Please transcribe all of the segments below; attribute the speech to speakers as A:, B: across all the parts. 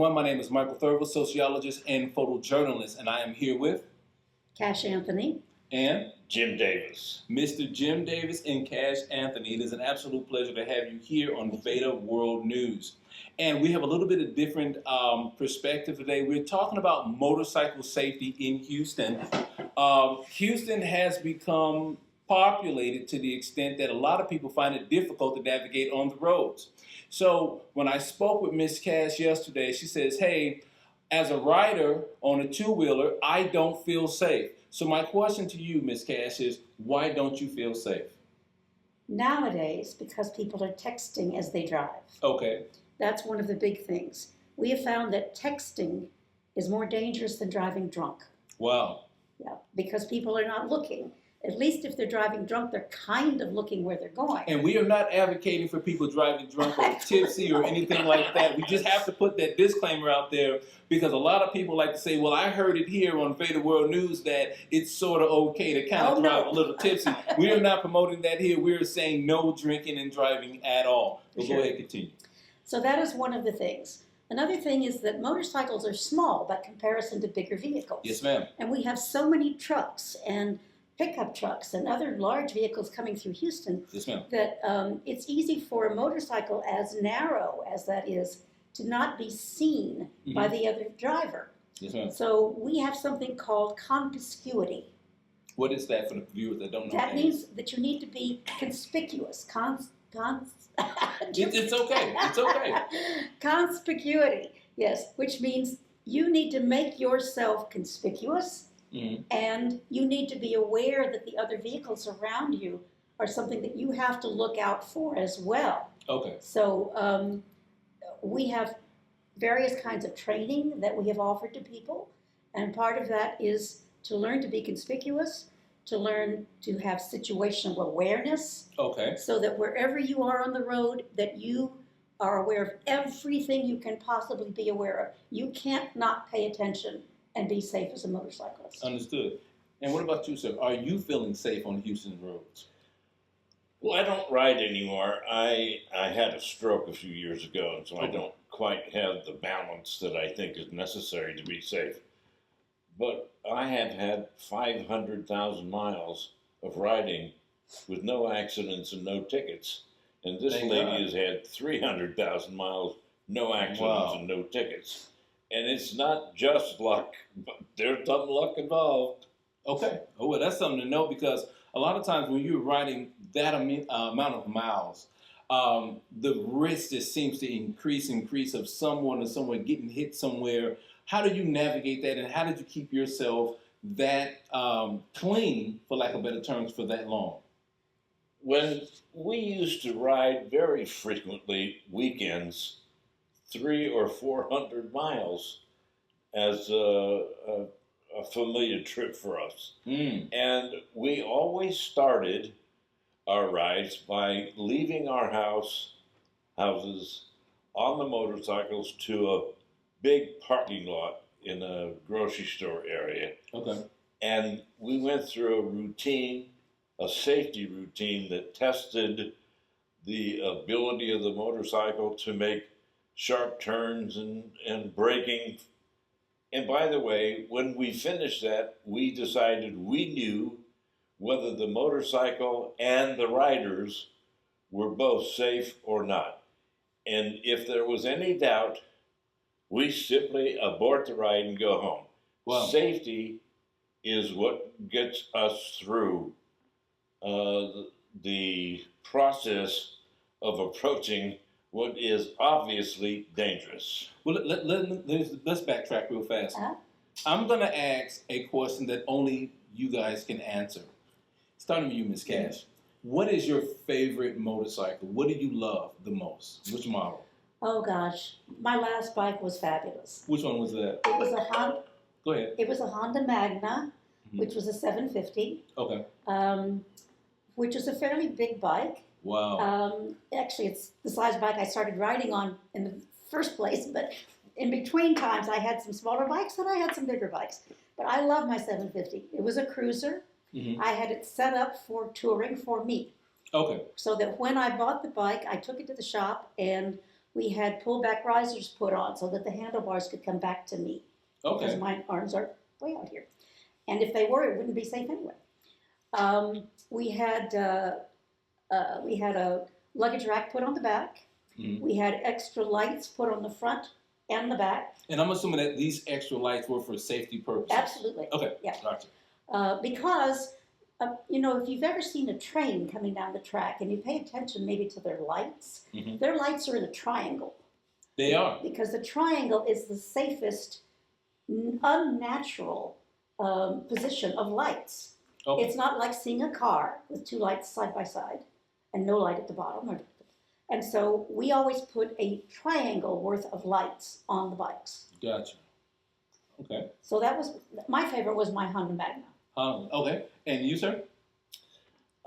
A: everyone. My name is Michael Thurville, sociologist and photojournalist, and I am here with
B: Cash Anthony
A: and
C: Jim Davis.
A: Mr. Jim Davis and Cash Anthony. It is an absolute pleasure to have you here on VEDA World News. And we have a little bit of different perspective today. We're talking about motorcycle safety in Houston. Houston has become populated to the extent that a lot of people find it difficult to navigate on the roads. So when I spoke with Miss Cash yesterday, she says, hey, as a rider on a two-wheeler, I don't feel safe. So my question to you, Miss Cash, is why don't you feel safe?
B: Nowadays, because people are texting as they drive.
A: Okay.
B: That's one of the big things. We have found that texting is more dangerous than driving drunk.
A: Wow.
B: Yeah, because people are not looking. At least if they're driving drunk, they're kind of looking where they're going.
A: And we are not advocating for people driving drunk or tipsy or anything like that. We just have to put that disclaimer out there because a lot of people like to say, well, I heard it here on VEDA World News that it's sort of okay to kind of drive a little tipsy. We are not promoting that here. We are saying no drinking and driving at all. But go ahead, continue.
B: So that is one of the things. Another thing is that motorcycles are small by comparison to bigger vehicles.
A: Yes, ma'am.
B: And we have so many trucks and pickup trucks and other large vehicles coming through Houston that it's easy for a motorcycle as narrow as that is to not be seen by the other driver.
A: Yes,
B: so we have something called conspicuity.
A: What is that for the viewers that don't know?
B: That means that you need to be conspicuous.
A: It's okay. It's okay.
B: Conspicuity, yes, which means you need to make yourself conspicuous. And you need to be aware that the other vehicles around you are something that you have to look out for as well.
A: Okay.
B: So we have various kinds of training that we have offered to people. And part of that is to learn to be conspicuous, to learn to have situational awareness.
A: Okay.
B: So that wherever you are on the road, that you are aware of everything you can possibly be aware of. You can't not pay attention and be safe as a motorcyclist.
A: Understood. And what about you, sir? Are you feeling safe on Houston roads?
C: Well, I don't ride anymore. I had a stroke a few years ago, and so I don't quite have the balance that I think is necessary to be safe. But I have had 500,000 miles of riding with no accidents and no tickets. And this lady has had 300,000 miles, no accidents and no tickets. And it's not just luck, but there's some luck involved.
A: Okay. Oh, well, that's something to know because a lot of times when you're riding that amount of miles, the risk just seems to increase of someone or someone getting hit somewhere. How do you navigate that, and how did you keep yourself that clean, for lack of better terms, for that long?
C: When we used to ride very frequently weekends, 300 or 400 miles as a familiar trip for us. And we always started our rides by leaving our houses on the motorcycles to a big parking lot in a grocery store area.
A: Okay.
C: And we went through a routine, a safety routine that tested the ability of the motorcycle to make sharp turns and braking. And by the way, when we finished that, we decided we knew whether the motorcycle and the riders were both safe or not. And if there was any doubt, we simply abort the ride and go home. Wow. Safety is what gets us through the process of approaching what is obviously dangerous.
A: Well, let's backtrack real fast. I'm going to ask a question that only you guys can answer. Starting with you, Ms. Cash. What is your favorite motorcycle? What do you love the most? Which model?
B: Oh, gosh. My last bike was fabulous.
A: Which one was that?
B: It was a Honda.
A: Go ahead.
B: It was a Honda Magna, which was a 750.
A: Okay.
B: Which is a fairly big bike.
A: Wow.
B: Actually, it's the size bike I started riding on in the first place, but in between times I had some smaller bikes and I had some bigger bikes. But I love my 750. It was a cruiser. I had it set up for touring for me.
A: Okay.
B: So that when I bought the bike, I took it to the shop and We had pullback risers put on so that the handlebars could come back to me. Because
A: Okay.
B: my arms are way out here. And if they were, it wouldn't be safe anyway. We had a luggage rack put on the back.
A: Mm-hmm.
B: We had extra lights put on the front and the back.
A: And I'm assuming that these extra lights were for safety purposes.
B: Absolutely.
A: Okay.
B: Yeah.
A: Gotcha.
B: Because, if you've ever seen a train coming down the track and you pay attention maybe to their lights,
A: Mm-hmm.
B: their lights are in a triangle.
A: They are.
B: Because the triangle is the safest, unnatural position of lights.
A: Okay.
B: It's not like seeing a car with two lights side by side and no light at the bottom. And so we always put a triangle worth of lights on the bikes.
A: Gotcha. Okay.
B: So that was, my favorite was my Honda Magna.
A: Okay. And you, sir?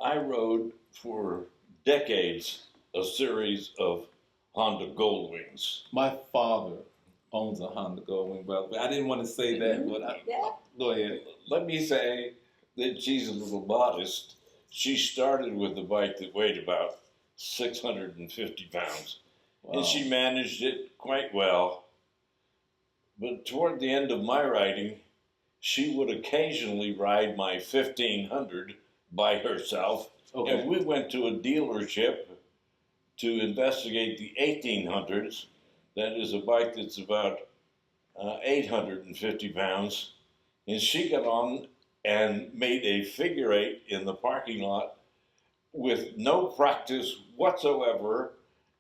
C: I rode for decades a series of Honda Goldwings.
A: My father owns a Honda Goldwing, but I didn't want to say that, but
B: Yeah.
A: go ahead.
C: Let me say that she's a little modest. She started with a bike that weighed about 650 pounds,
A: Wow.
C: and she managed it quite well. But toward the end of my riding, she would occasionally ride my 1500 by herself,
A: Okay.
C: and we went to a dealership to investigate the 1800s. That is a bike that's about 850 pounds. And she got on and made a figure eight in the parking lot with no practice whatsoever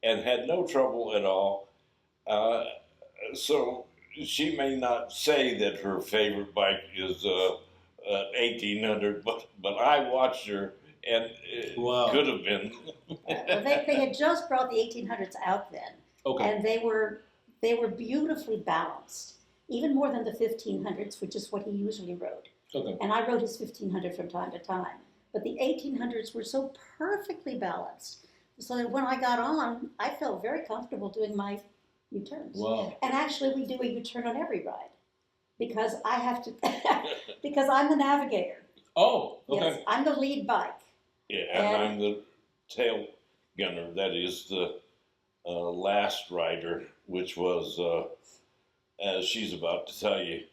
C: and had no trouble at all. So she may not say that her favorite bike is 1800, but I watched her, and it
A: Wow.
C: could have been.
B: Well, they had just brought the 1800s out then,
A: Okay.
B: and they were beautifully balanced, even more than the 1500s, which is what he usually rode.
A: Okay.
B: And I rode his 1500 from time to time. But the 1800s were so perfectly balanced, so that when I got on, I felt very comfortable doing my U-turns.
A: Wow.
B: And actually, we do a U-turn on every ride, because I have to, because I'm the navigator.
A: Oh. Okay.
B: Yes, I'm the lead bike.
C: Yeah, and I'm the tail gunner. That is the last rider, which was, as she's about to tell you,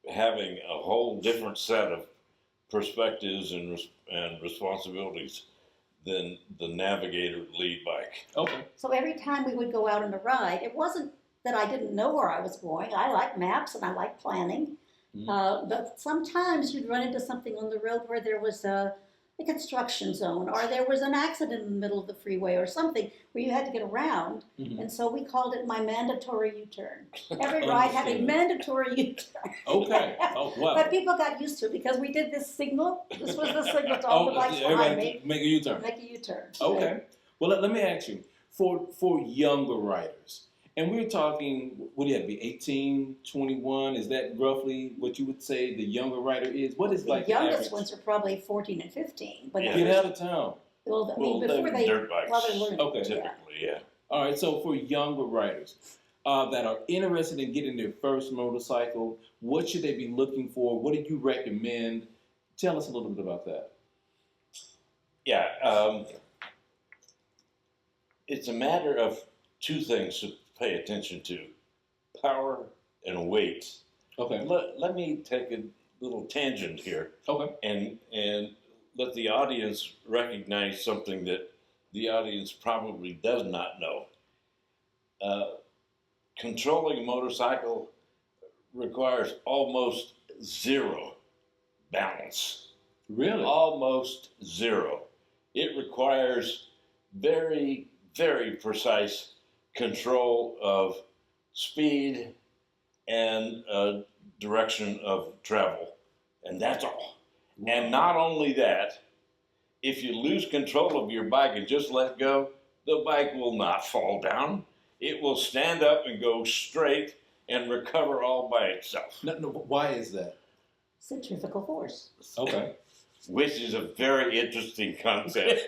C: having a whole different set of perspectives and responsibilities than the navigator lead bike.
A: Okay.
B: So every time we would go out on a ride, it wasn't that I didn't know where I was going. I like maps and I like planning. But sometimes you'd run into something on the road where there was a construction zone, or there was an accident in the middle of the freeway or something where you had to get around.
A: Mm-hmm.
B: And so we called it my mandatory U-turn. Every ride had a mandatory U-turn.
A: Okay. Oh, wow.
B: But people got used to it because we did this signal. This was the signal to all the bikes behind
A: everybody
B: me.
A: make a U-turn.
B: Make a U-turn.
A: Okay. Well, let me ask you, for younger riders, and we're talking, what do you have to be, 18, 21? Is that roughly what you would say the younger rider is? What is
B: The
A: like
B: youngest
A: average?
B: ones are probably 14 and 15. But
C: Yeah.
A: Get out of town.
B: well, I mean,
C: Well,
B: before they
C: dirt bikes,
B: while they're learning.
A: Okay.
C: typically, yeah.
A: All right, so for younger riders that are interested in getting their first motorcycle, what should they be looking for? What do you recommend? Tell us a little bit about that.
C: Yeah, it's a matter of two things to pay attention to: power and weight.
A: Okay.
C: Let me take a little tangent here
A: Okay.
C: and let the audience recognize something that the audience probably does not know. Controlling a motorcycle requires almost zero balance.
A: Really?
C: Almost zero. It requires very, very precise control of speed and direction of travel. And that's all. And not only that, if you lose control of your bike and just let go, the bike will not fall down. It will stand up and go straight and recover all by itself.
A: No, why is that?
B: Centrifugal force.
A: Okay.
C: Which is a very interesting concept.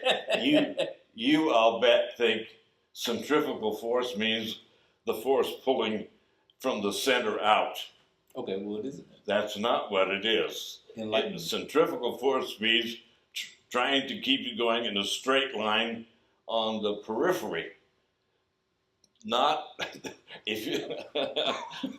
C: You, I'll bet, think centrifugal force means the force pulling from the center out.
A: Okay, well, it isn't.
C: That's not what it is.
A: Enlighten me.
C: Centrifugal force means trying to keep you going in a straight line on the periphery. not if you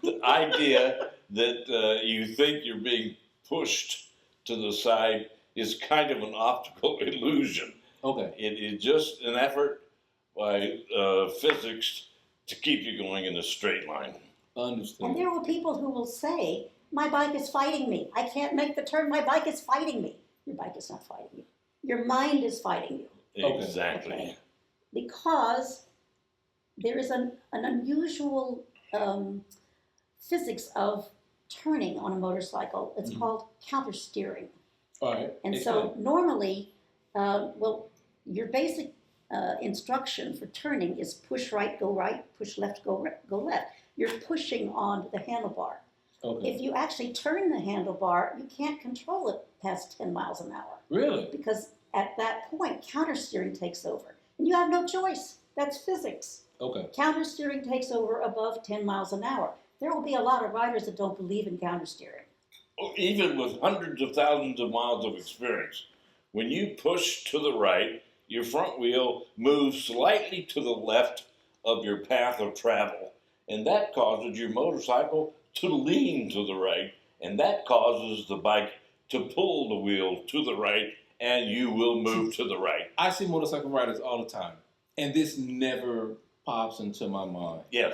C: the idea that you think you're being pushed to the side is kind of an optical illusion.
A: Okay.
C: It is just an effort by physics to keep you going in a straight line.
A: Understood.
B: And there will people who will say, my bike is fighting me. I can't make the turn. My bike is fighting me. Your bike is not fighting you. Your mind is fighting you.
A: Okay.
C: Exactly.
B: Okay. Because there is an unusual physics of turning on a motorcycle. It's called countersteering.
A: All right.
B: And
A: Explain.
B: so normally, your basic instruction for turning is push right, push left, go left. You're pushing on the handlebar.
A: Okay.
B: If you actually turn the handlebar, you can't control it past 10 miles an hour.
A: Really?
B: Because at that point, countersteering takes over. And you have no choice. That's physics.
A: Okay.
B: Countersteering takes over above 10 miles an hour. There will be a lot of riders that don't believe in countersteering.
C: Even with hundreds of thousands of miles of experience, when you push to the right, your front wheel moves slightly to the left of your path of travel. And that causes your motorcycle to lean to the right. And that causes the bike to pull the wheel to the right, and you will move to the right.
A: I see motorcycle riders all the time, and this never pops into my mind.
C: Yes.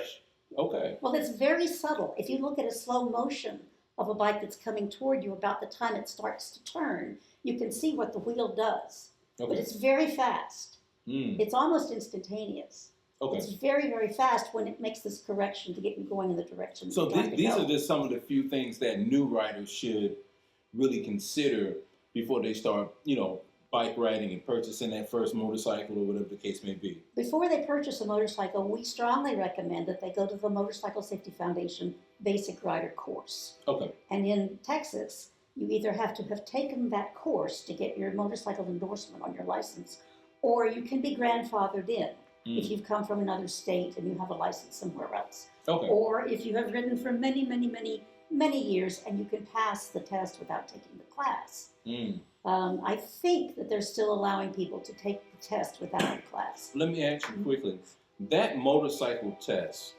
A: Okay.
B: Well, it's very subtle. If you look at a slow motion of a bike that's coming toward you about the time it starts to turn, you can see what the wheel does. But
A: Okay.
B: it's very fast.
A: Mm.
B: It's almost instantaneous.
A: Okay.
B: It's very, very fast when it makes this correction to get you going in the direction
A: So
B: you're trying to
A: these
B: go.
A: are just some of the few things that new riders should really consider before they start, bike riding and purchasing that first motorcycle or whatever the case may be.
B: Before they purchase a motorcycle, we strongly recommend that they go to the Motorcycle Safety Foundation Basic Rider course.
A: Okay.
B: And in Texas, you either have to have taken that course to get your motorcycle endorsement on your license, or you can be grandfathered in if you've come from another state and you have a license somewhere else.
A: Okay.
B: Or if you have ridden for many, many, many, many years and you can pass the test without taking the class.
A: Mm.
B: I think that they're still allowing people to take the test without the class.
A: Let me ask you quickly. That motorcycle test,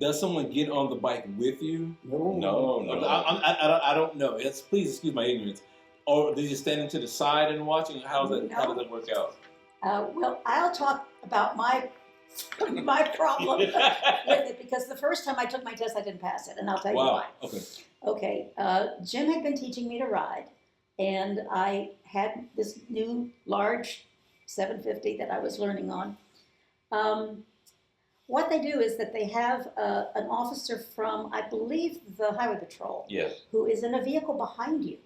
A: does someone get on the bike with you?
C: No.
A: I don't know. Please excuse my ignorance. Or do you stand to the side and watching? How does that work out?
B: Well, I'll talk about my problem with it, because the first time I took my test, I didn't pass it, and I'll tell you why.
A: Okay.
B: Okay, Jim had been teaching me to ride, and I had this new large 750 that I was learning on. What they do is that they have an officer from, I believe, the Highway Patrol,
C: Yes.
B: who is in a vehicle behind you.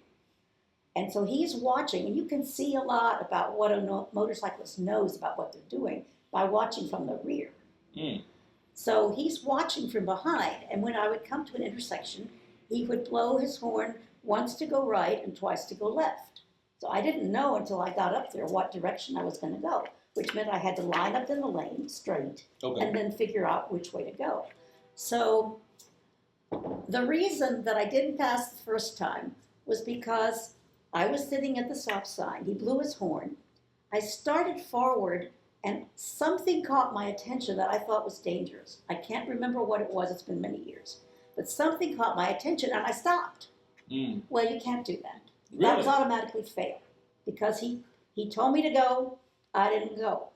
B: And so he's watching, and you can see a lot about what a motorcyclist knows about what they're doing by watching from the rear.
A: Mm.
B: So he's watching from behind, and when I would come to an intersection, he would blow his horn once to go right and twice to go left. So I didn't know until I got up there what direction I was going to go, which meant I had to line up in the lane straight and then figure out which way to go. So the reason that I didn't pass the first time was because I was sitting at the stop sign. He blew his horn. I started forward, and something caught my attention that I thought was dangerous. I can't remember what it was. It's been many years. But something caught my attention, and I stopped.
A: Mm.
B: Well, you can't do that.
A: Really?
B: That was automatically fail, because he told me to go. I didn't go.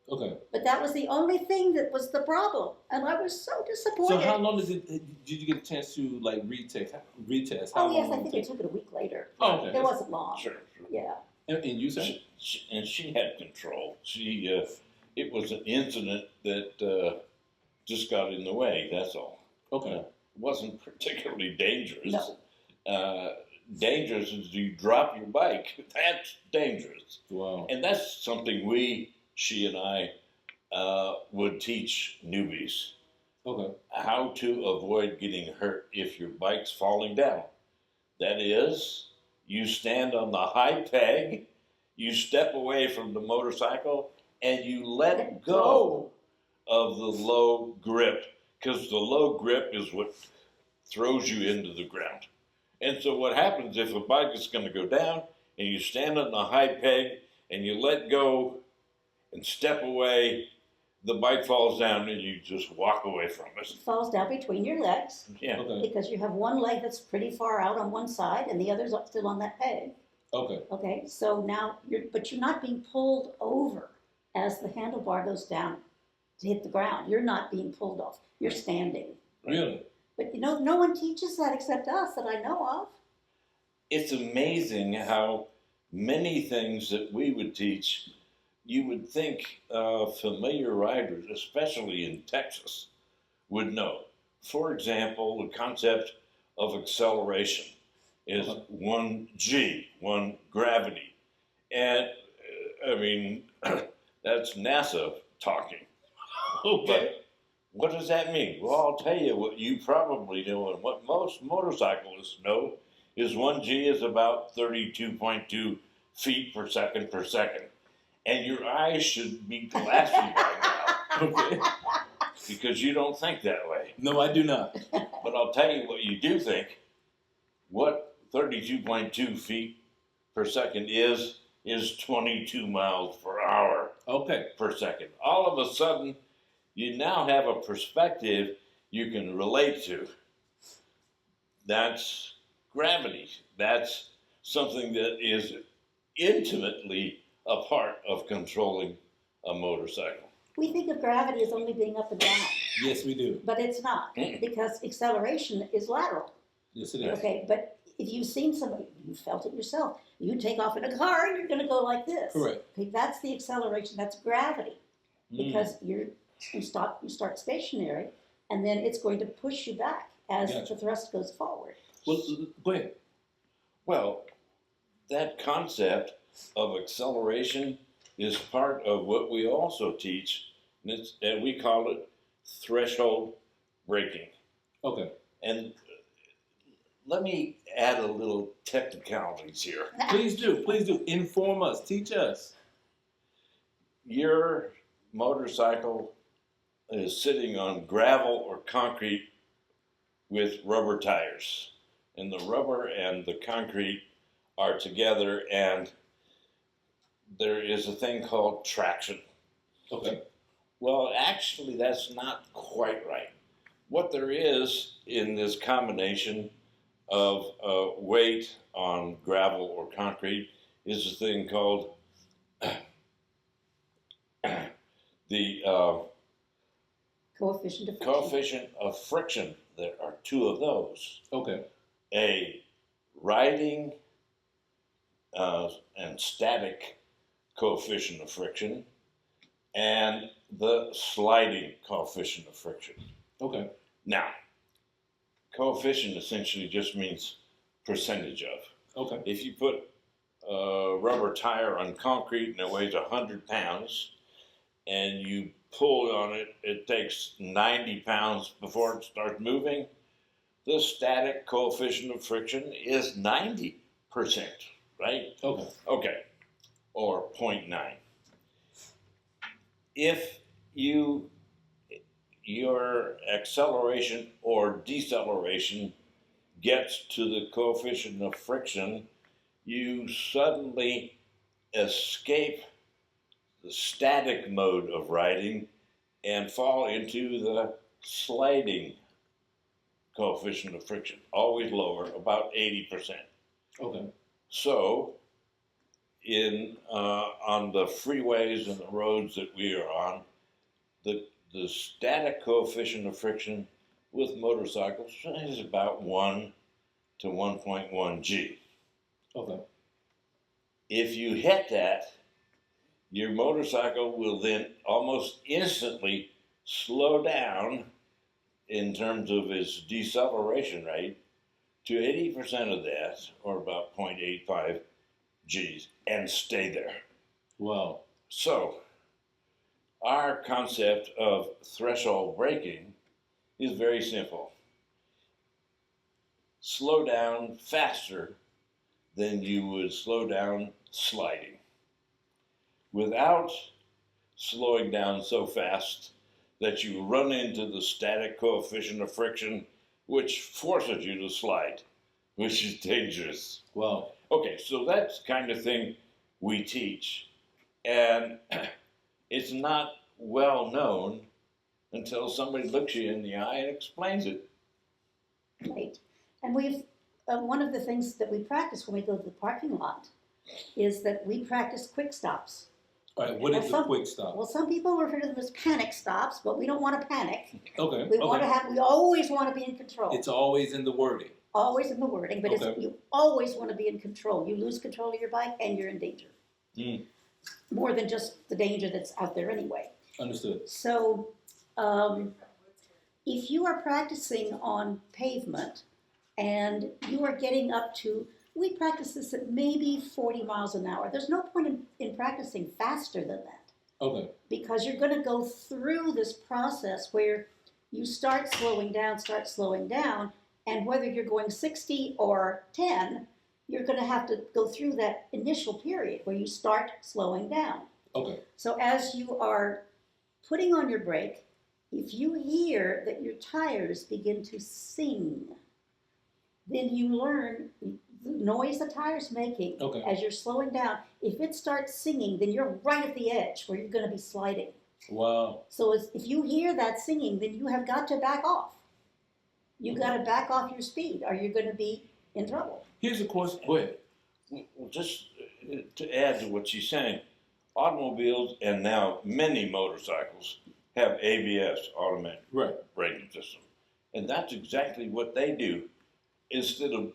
A: Okay.
B: But that was the only thing that was the problem, and I was so disappointed.
A: So how long did you get a chance to retest? How
B: Oh, yes,
A: long
B: I
A: did
B: think I took it a week later.
A: Oh, okay.
B: It wasn't long.
C: Sure.
B: Yeah.
A: And you said?
C: She had control. It was an incident that just got in the way. That's all.
A: Okay.
C: It wasn't particularly dangerous.
B: No.
C: Dangerous is you drop your bike. That's dangerous.
A: Wow.
C: And that's something she and I, would teach newbies.
A: Okay.
C: How to avoid getting hurt if your bike's falling down. That is, you stand on the high peg, you step away from the motorcycle, and you let go of the low grip, because the low grip is what throws you into the ground. And so what happens if a bike is going to go down and you stand on the high peg and you let go and step away, the bike falls down and you just walk away from it.
B: It falls down between your legs
C: Yeah.
A: Okay.
B: because you have one leg that's pretty far out on one side and the other's still on that peg.
A: Okay.
B: Okay, so now you're not being pulled over as the handlebar goes down to hit the ground. You're not being pulled off. You're standing.
A: Really?
B: But no one teaches that except us that I know of.
C: It's amazing how many things that we would teach, you would think familiar riders, especially in Texas, would know. For example, the concept of acceleration is 1G, 1 gravity. And, I mean, that's NASA talking.
A: Okay.
C: But what does that mean? Well, I'll tell you what you probably know and what most motorcyclists know is 1G is about 32.2 feet per second per second. And your eyes should be glassy by now.
A: Okay.
C: Because you don't think that way.
A: No, I do not.
C: But I'll tell you what you do think. What 32.2 feet per second is 22 miles per hour
A: Okay.
C: per second. All of a sudden, you now have a perspective you can relate to. That's gravity. That's something that is intimately a part of controlling a motorcycle.
B: We think of gravity as only being up and down,
A: Yes, we do.
B: but it's not because acceleration is lateral.
A: Yes, it is.
B: Okay, but if you've seen somebody, you felt it yourself. You take off in a car and you're going to go like this.
A: Correct.
B: Okay, that's the acceleration. That's gravity because you start stationary, and then it's going to push you back as
A: Gotcha.
B: the thrust goes forward.
A: Well, go ahead.
C: Well, that concept of acceleration is part of what we also teach, and we call it threshold braking.
A: Okay.
C: And let me add a little technicalities here.
A: Please do. Please do. Inform us. Teach us.
C: Your motorcycle is sitting on gravel or concrete with rubber tires. And the rubber and the concrete are together, and there is a thing called traction.
A: Okay.
C: Well, actually, that's not quite right. What there is in this combination of weight on gravel or concrete is a thing called the
B: Coefficient of friction.
C: coefficient of friction. There are two of those.
A: Okay.
C: A riding and static coefficient of friction, and the sliding coefficient of friction.
A: Okay.
C: Now, coefficient essentially just means percentage of.
A: Okay.
C: If you put a rubber tire on concrete and it weighs 100 pounds, and you pull on it, it takes 90 pounds before it starts moving, the static coefficient of friction is 90%, right?
A: Okay.
C: Okay, or 0.9. If your acceleration or deceleration gets to the coefficient of friction, you suddenly escape the static mode of riding and fall into the sliding coefficient of friction, always lower, about 80%.
A: Okay.
C: So, on the freeways and the roads that we are on, the static coefficient of friction with motorcycles is about 1 to 1.1 G.
A: Okay.
C: If you hit that, your motorcycle will then almost instantly slow down in terms of its deceleration rate to 80% of that, or about 0.85 Gs, and stay there.
A: Wow.
C: So, our concept of threshold braking is very simple. Slow down faster than you would slow down sliding, without slowing down so fast that you run into the static coefficient of friction, which forces you to slide, which is dangerous.
A: Wow.
C: Okay, so that's the kind of thing we teach. And it's not well known until somebody looks you in the eye and explains it.
B: Right. And we've, one of the things that we practice when we go to the parking lot is that we practice quick stops.
A: All right, what is the
B: Some-
A: quick stop?
B: Well, some people refer to them as panic stops, but we don't want to panic.
A: Okay,
B: We want to
A: okay.
B: have, we always want to be in control.
A: It's always in the wording.
B: Always in the wording, but
A: Okay.
B: you always want to be in control. You lose control of your bike and you're in danger.
A: Mm.
B: More than just the danger that's out there anyway.
A: Understood.
B: So, if you are practicing on pavement and you are getting up to, we practice this at maybe 40 miles an hour. There's no point in practicing faster than that
A: Okay.
B: because you're going to go through this process where you start slowing down, and whether you're going 60 or 10, you're going to have to go through that initial period where you start slowing down.
A: Okay.
B: So as you are putting on your brake, if you hear that your tires begin to sing, then you learn the noise the tire's making
A: Okay.
B: as you're slowing down. If it starts singing, then you're right at the edge where you're going to be sliding.
A: Wow.
B: So if you hear that singing, then you have got to back off. You got to back off your speed or you're going to be in trouble.
A: Here's a question. Go ahead.
C: Well, just to add to what she's saying, automobiles and now many motorcycles have ABS, automatic
A: Right.
C: braking system. And that's exactly what they do. Instead of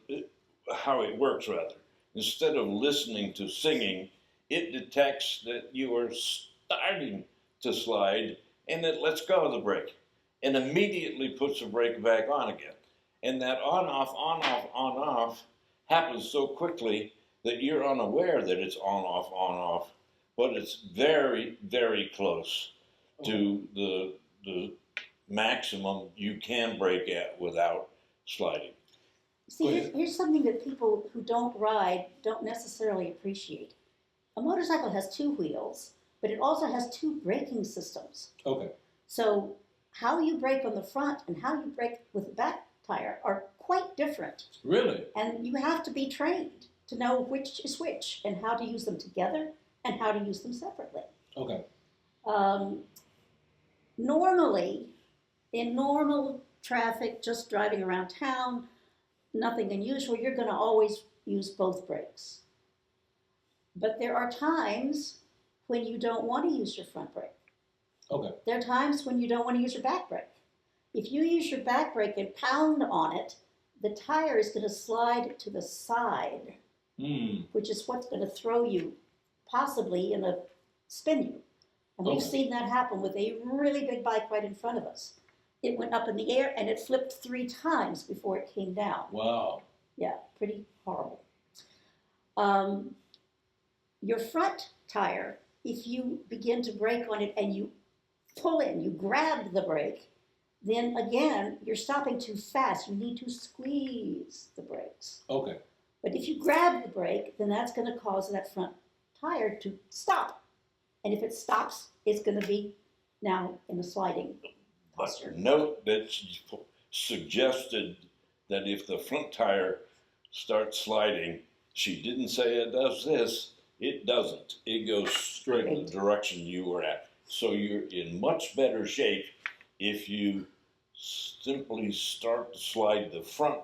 C: how it works, rather. Instead of listening to singing, it detects that you are starting to slide and it lets go of the brake and immediately puts the brake back on again. And that on-off happens so quickly that you're unaware that it's on-off, but it's very, very close to the maximum you can brake at without sliding.
B: See, here's something that people who don't ride don't necessarily appreciate. A motorcycle has two wheels, but it also has two braking systems.
A: Okay.
B: So how you brake on the front and how you brake with the back tire are quite different.
A: Really?
B: And you have to be trained to know which is which and how to use them together and how to use them separately.
A: Okay.
B: Normally, in normal traffic, just driving around town, nothing unusual, you're going to always use both brakes. But there are times when you don't want to use your front brake.
A: Okay.
B: There are times when you don't want to use your back brake. If you use your back brake and pound on it, the tire is going to slide to the side, which is what's going to throw you, possibly spin you. And we've
A: Okay.
B: seen that happen with a really big bike right in front of us. It went up in the air and it flipped 3 times before it came down.
A: Wow.
B: Yeah, pretty horrible. Your front tire, if you begin to brake on it and you pull in, you grab the brake, then again, you're stopping too fast. You need to squeeze the brakes.
A: Okay.
B: But if you grab the brake, then that's going to cause that front tire to stop. And if it stops, it's going to be now in a sliding posture.
C: But note that she suggested that if the front tire starts sliding, she didn't say it does this. It doesn't. It goes straight in the direction you were at. So you're in much better shape if you simply start to slide the front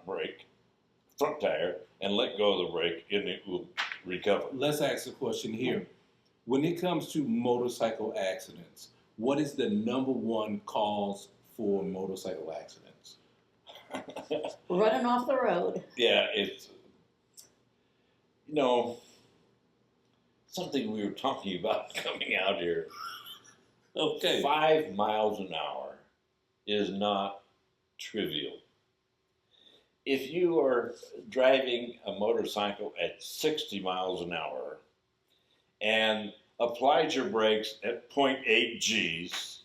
C: tire, and let go of the brake, and it will recover.
A: Let's ask a question here. When it comes to motorcycle accidents, what is the #1 cause for motorcycle accidents?
B: Running off the road.
C: Yeah, it's, something we were talking about coming out here.
A: Okay.
C: 5 miles an hour is not trivial. If you are driving a motorcycle at 60 miles an hour and applied your brakes at 0.8 Gs,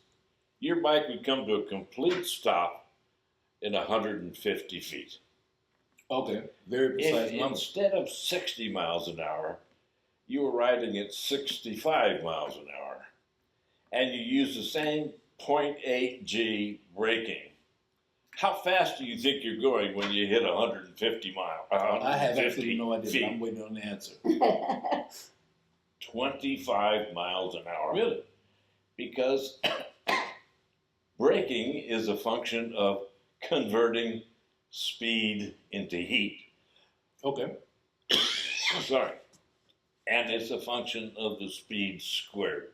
C: your bike would come to a complete stop in 150 feet.
A: Okay. Very precise
C: If
A: number.
C: instead of 60 miles an hour, you were riding at 65 miles an hour, and you use the same 0.8 G braking, how fast do you think you're going when you hit 150 miles?
A: I have absolutely no idea, but I'm waiting on the answer.
C: 25 miles an hour.
A: Really?
C: because braking is a function of converting speed into heat.
A: Okay.
C: Sorry. And it's a function of the speed squared.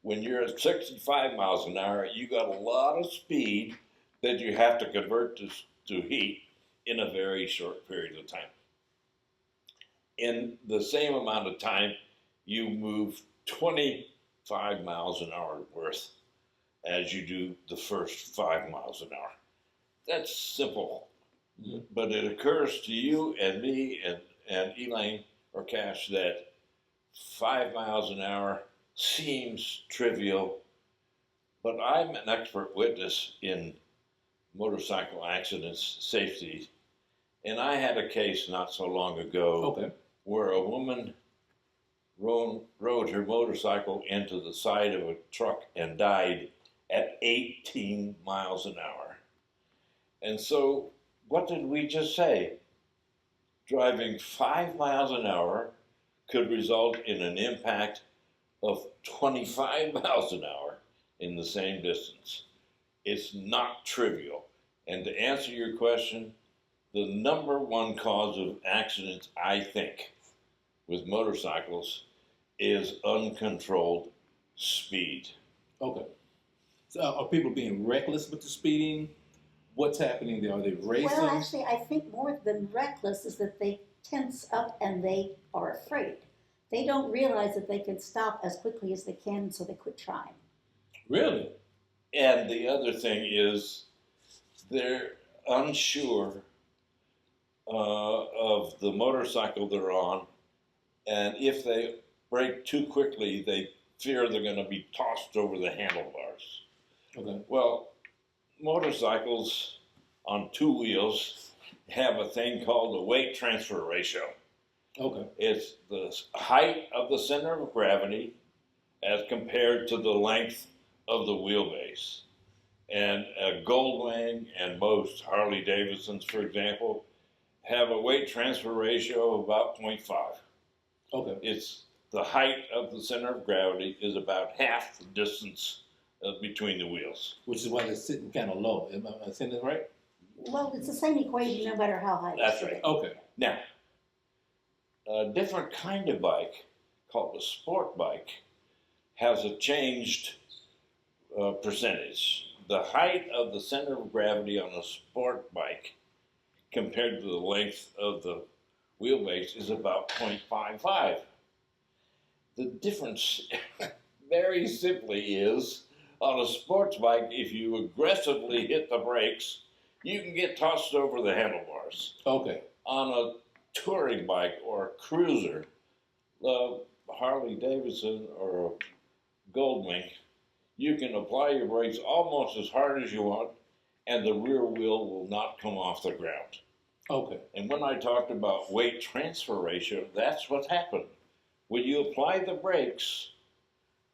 C: When you're at 65 miles an hour, you got a lot of speed that you have to convert to heat in a very short period of time. In the same amount of time, you move 25 miles an hour worth as you do the first 5 miles an hour. That's simple, but it occurs to you and me and Elaine or Cash that 5 miles an hour seems trivial, but I'm an expert witness in motorcycle accidents safety, and I had a case not so long ago where a woman rode her motorcycle into the side of a truck and died at 18 miles an hour. And so, what did we just say? Driving 5 miles an hour could result in an impact of 25 miles an hour in the same distance. It's not trivial. And to answer your question, the number one cause of accidents, I think, with motorcycles is uncontrolled speed.
A: Okay. So are people being reckless with the speeding? What's happening there? Are they racing?
B: Well, actually, I think more than reckless is that they tense up and they are afraid. They don't realize that they can stop as quickly as they can, so they quit trying.
A: Really?
C: And the other thing is they're unsure of the motorcycle they're on, and if they brake too quickly, they fear they're going to be tossed over the handlebars.
A: Okay.
C: Well, motorcycles on two wheels have a thing called the weight transfer ratio.
A: Okay.
C: It's the height of the center of gravity as compared to the length of the wheelbase. And a Goldwing and most Harley Davidsons, for example, have a weight transfer ratio of about 0.5.
A: Okay.
C: It's the height of the center of gravity is about half the distance between the wheels.
A: Which is why they're sitting kind of low. Am I saying that right?
B: Well, it's the same equation no matter how high.
C: That's right.
A: Okay.
C: Now, a different kind of bike called a sport bike has a changed percentage. The height of the center of gravity on a sport bike compared to the length of the wheelbase is about 0.55. The difference very simply is on a sports bike, if you aggressively hit the brakes, you can get tossed over the handlebars.
A: Okay.
C: On a touring bike or a cruiser, the Harley Davidson or a Goldwing, you can apply your brakes almost as hard as you want, and the rear wheel will not come off the ground.
A: Okay.
C: And when I talked about weight transfer ratio, that's what happened. When you apply the brakes,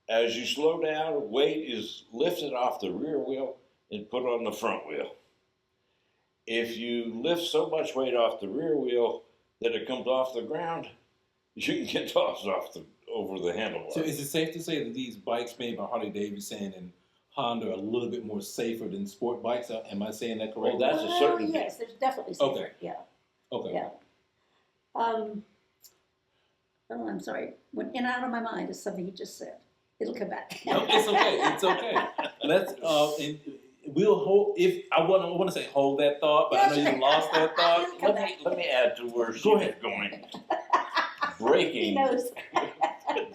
C: as you slow down, weight is lifted off the rear wheel and put on the front wheel. If you lift so much weight off the rear wheel that it comes off the ground, you can get tossed over the handlebars.
A: So is it safe to say that these bikes made by Harley Davidson and Honda are a little bit more safer than sport bikes? Am I saying that correctly?
C: Well, that's a certainty.
B: Yes, there's definitely safer.
A: Okay.
B: Yeah.
A: Okay.
B: Yeah. Oh, I'm sorry. What in out of my mind is something you just said. It'll come back.
A: No, it's okay. It's okay. Let's. We'll hold. If I want to say hold that thought, but I know you lost that thought.
C: Let me add to where she
A: Go
C: was
A: ahead.
C: going.
B: He
C: Braking,
B: knows.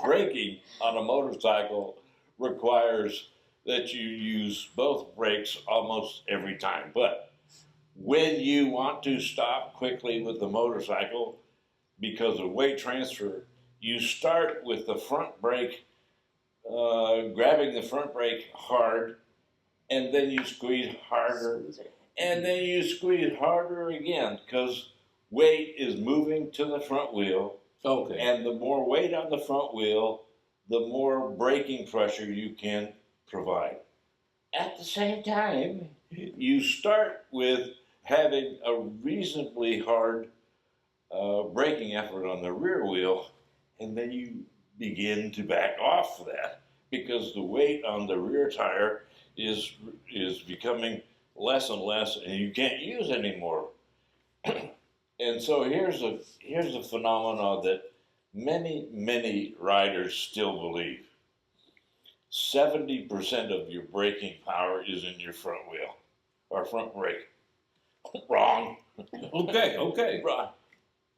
C: braking on a motorcycle requires that you use both brakes almost every time. But when you want to stop quickly with the motorcycle because of weight transfer, you start with the front brake, grabbing the front brake hard, and then you squeeze harder, and then you squeeze harder again because weight is moving to the front wheel.
A: Okay.
C: And the more weight on the front wheel, the more braking pressure you can provide. At the same time, you start with having a reasonably hard braking effort on the rear wheel, and then you begin to back off that because the weight on the rear tire is becoming less and less, and you can't use anymore. And so here's a phenomenon that many riders still believe. 70% of your braking power is in your front wheel or front brake. Wrong.
A: Okay.
C: Wrong.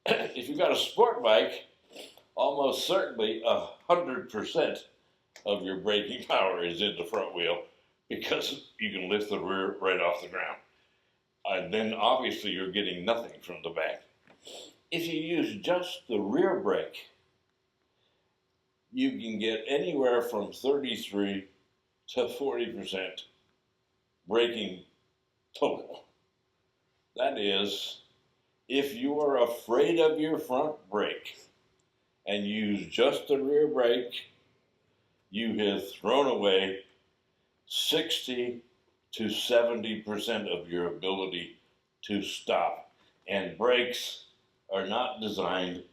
C: If you got a sport bike, almost certainly 100% of your braking power is in the front wheel because you can lift the rear right off the ground. And then obviously you're getting nothing from the back. If you use just the rear brake, you can get anywhere from 33 to 40% braking total. That is, if you are afraid of your front brake and use just the rear brake, you have thrown away 60 to 70% of your ability to stop. And brakes are not designed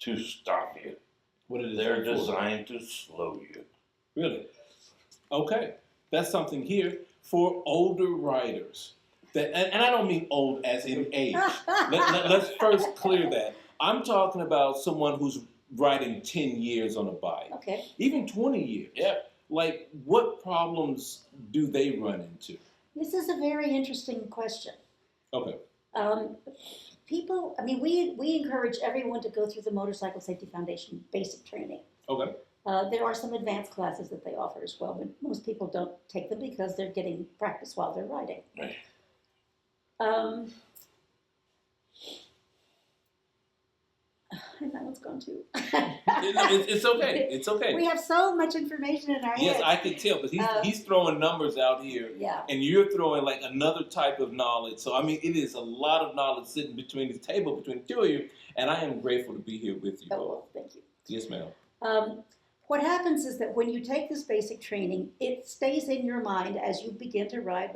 C: to stop you. They're designed to slow you.
A: Really? Okay. That's something here for older riders. And I don't mean old as in age. Let's first clear that. I'm talking about someone who's riding 10 years on a bike.
B: Okay.
A: Even 20 years.
C: Yeah.
A: Like, what problems do they run into?
B: This is a very interesting question.
A: Okay.
B: We encourage everyone to go through the Motorcycle Safety Foundation basic training.
A: Okay.
B: There are some advanced classes that they offer as well, but most people don't take them because they're getting practice while they're riding.
C: Right.
B: And that one's gone too.
A: It's okay. It's okay.
B: We have so much information in our
A: Yes,
B: heads.
A: I can tell, but he's throwing numbers out here,
B: Yeah.
A: and you're throwing like another type of knowledge. So I mean, it is a lot of knowledge sitting between the table between the two of you, and I am grateful to be here with you.
B: Oh, well, thank you.
A: Yes, ma'am.
B: What happens is that when you take this basic training, it stays in your mind as you begin to ride.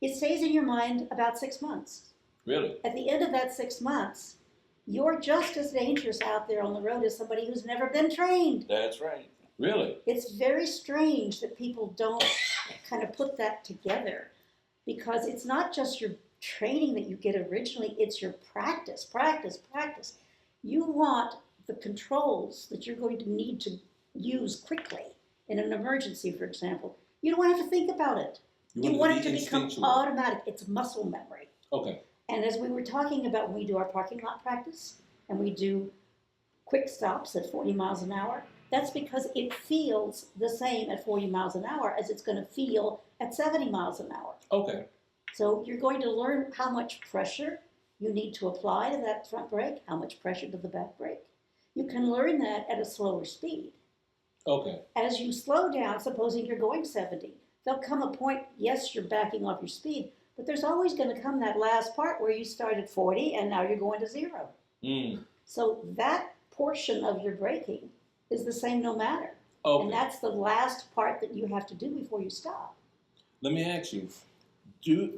B: It stays in your mind about 6 months.
A: Really?
B: At the end of that 6 months, you're just as dangerous out there on the road as somebody who's never been trained.
C: That's right.
A: Really?
B: It's very strange that people don't kind of put that together, because it's not just your training that you get originally, it's your practice. You want the controls that you're going to need to use quickly in an emergency, for example. You don't want to have to think about it. You want it to become
A: instinctual.
B: automatic. It's muscle memory.
A: Okay.
B: And as we were talking about when we do our parking lot practice and we do quick stops at 40 miles an hour, that's because it feels the same at 40 miles an hour as it's going to feel at 70 miles an hour.
A: Okay.
B: So you're going to learn how much pressure you need to apply to that front brake, how much pressure to the back brake. You can learn that at a slower speed.
A: Okay.
B: As you slow down, supposing you're going 70, there'll come a point, yes, you're backing off your speed, but there's always going to come that last part where you start at 40 and now you're going to 0. So that portion of your braking is the same no matter.
A: Okay.
B: And that's the last part that you have to do before you stop.
A: Let me ask you,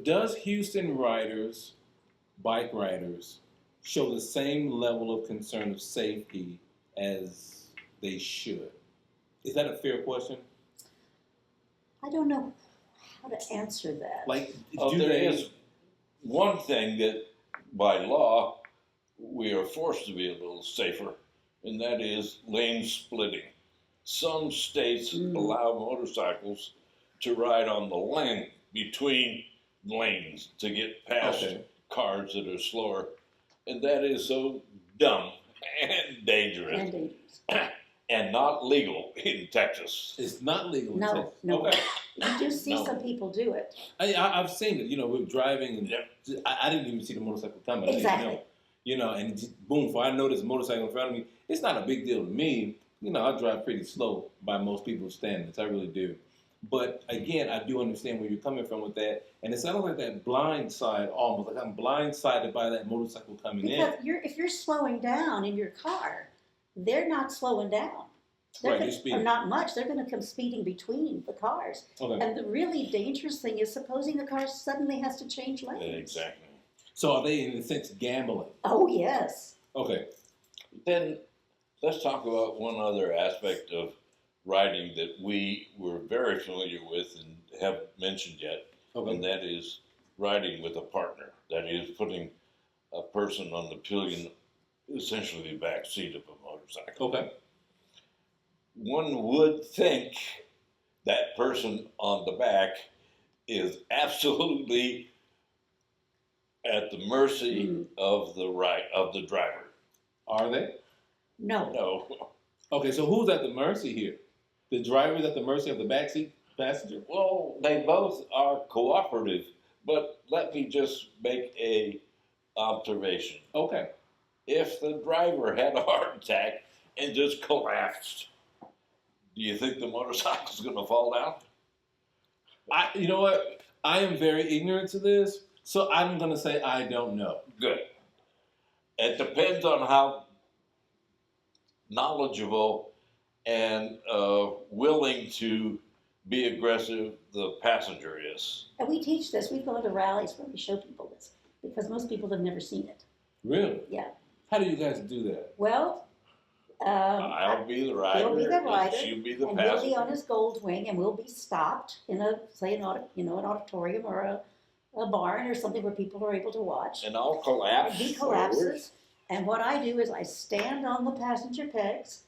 A: does Houston riders, bike riders, show the same level of concern of safety as they should? Is that a fair question?
B: I don't know how to answer that.
A: Like,
C: There is one thing that by law we are forced to be a little safer, and that is lane splitting. Some states allow motorcycles to ride on the lane between lanes to get past cars that are slower, and that is so dumb and dangerous.
B: And dangerous.
C: And not legal in Texas.
A: It's not legal in
B: No,
A: Texas.
B: no.
A: Okay.
B: You do see some people do it.
A: I've seen it. You know, we're driving, and I didn't even see the motorcycle coming.
B: Exactly.
A: You know, and just, boom, before I know this motorcycle in front of me, it's not a big deal to me. You know, I drive pretty slow by most people's standards. I really do. But again, I do understand where you're coming from with that. And it sounds like that blind side almost, like I'm blindsided by that motorcycle coming in.
B: Because if you're slowing down in your car, they're not slowing down.
A: Right, you're speeding.
B: Or not much. They're going to come speeding between the cars.
A: Okay.
B: And the really dangerous thing is supposing the car suddenly has to change lanes.
C: Exactly.
A: So are they, in a sense, gambling?
B: Oh, yes.
A: Okay.
C: Then let's talk about one other aspect of riding that we were very familiar with and haven't mentioned yet, and that is riding with a partner. That is putting a person on the pillion, essentially the back seat of a motorcycle.
A: Okay.
C: One would think that person on the back is absolutely at the mercy of the driver.
A: Are they?
B: No.
C: No.
A: Okay, so who's at the mercy here? The driver is at the mercy of the backseat passenger?
C: Well, they both are cooperative, but let me just make a observation.
A: Okay.
C: If the driver had a heart attack and just collapsed, do you think the motorcycle's going to fall down?
A: You know what? I am very ignorant to this, so I'm going to say I don't know.
C: Good. It depends on how knowledgeable and willing to be aggressive the passenger is.
B: And we teach this. We go to rallies where we show people this because most people have never seen it.
A: Really?
B: Yeah.
A: How do you guys do that?
C: I'll be the rider.
B: He'll be the rider,
C: She'll be the
B: and
C: passenger.
B: he'll be on his gold wing, and we'll be stopped in an auditorium or a barn or something where people are able to watch.
C: And I'll collapse.
B: And he
C: forward.
B: collapses, and what I do is I stand on the passenger pegs,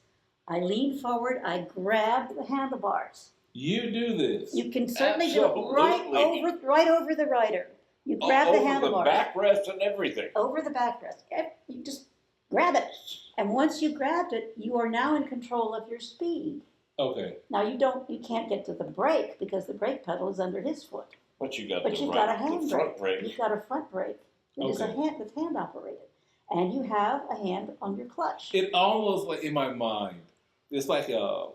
B: I lean forward, I grab the handlebars.
A: You do this.
B: You can certainly do it
C: Absolutely.
B: right over the rider. You grab the
C: over
B: handlebars.
C: the backrest and everything.
B: Over the backrest. You just grab it. And once you grabbed it, you are now in control of your speed.
A: Okay.
B: Now you can't get to the brake because the brake pedal is under his foot.
C: But you got
B: But
C: the
B: you've
C: right,
B: got a hand
C: the front brake.
B: You've got a front brake. It is
A: Okay.
B: that's hand operated. And you have a hand on your clutch.
A: It almost like in my mind, it's like a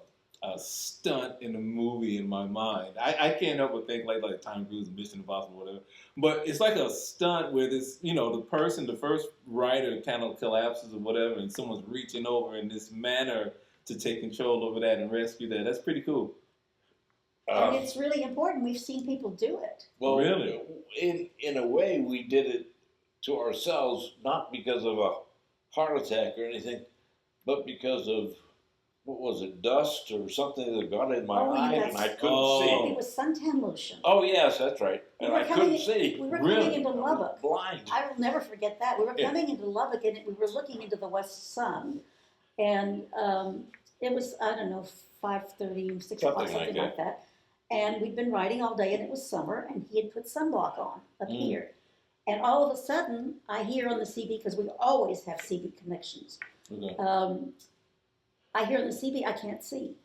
A: stunt in a movie in my mind. I can't help but think like Tom Cruise and Mission Impossible, whatever. But it's like a stunt where this, the first rider kind of collapses or whatever, and someone's reaching over in this manner to take control over that and rescue that. That's pretty cool.
B: And it's really important. We've seen people do it.
C: Well,
A: Really?
C: in a way, we did it to ourselves, not because of a heart attack or anything, but because of, what was it, dust or something that got in my eye and I couldn't see.
B: It was suntan lotion.
C: Oh, yes, that's right. And I couldn't see.
B: We were
A: Really?
B: coming into Lubbock.
C: Blind.
B: I will never forget that. We were
C: Yeah.
B: coming into Lubbock and we were looking into the west sun. And it was, 5:30, 6 o'clock, something like that. And we'd been riding all day and it was summer and he had put sunblock on up here. And all of a sudden, I hear on the CB, because we always have CB connections.
A: Okay.
B: I hear on the CB, I can't see.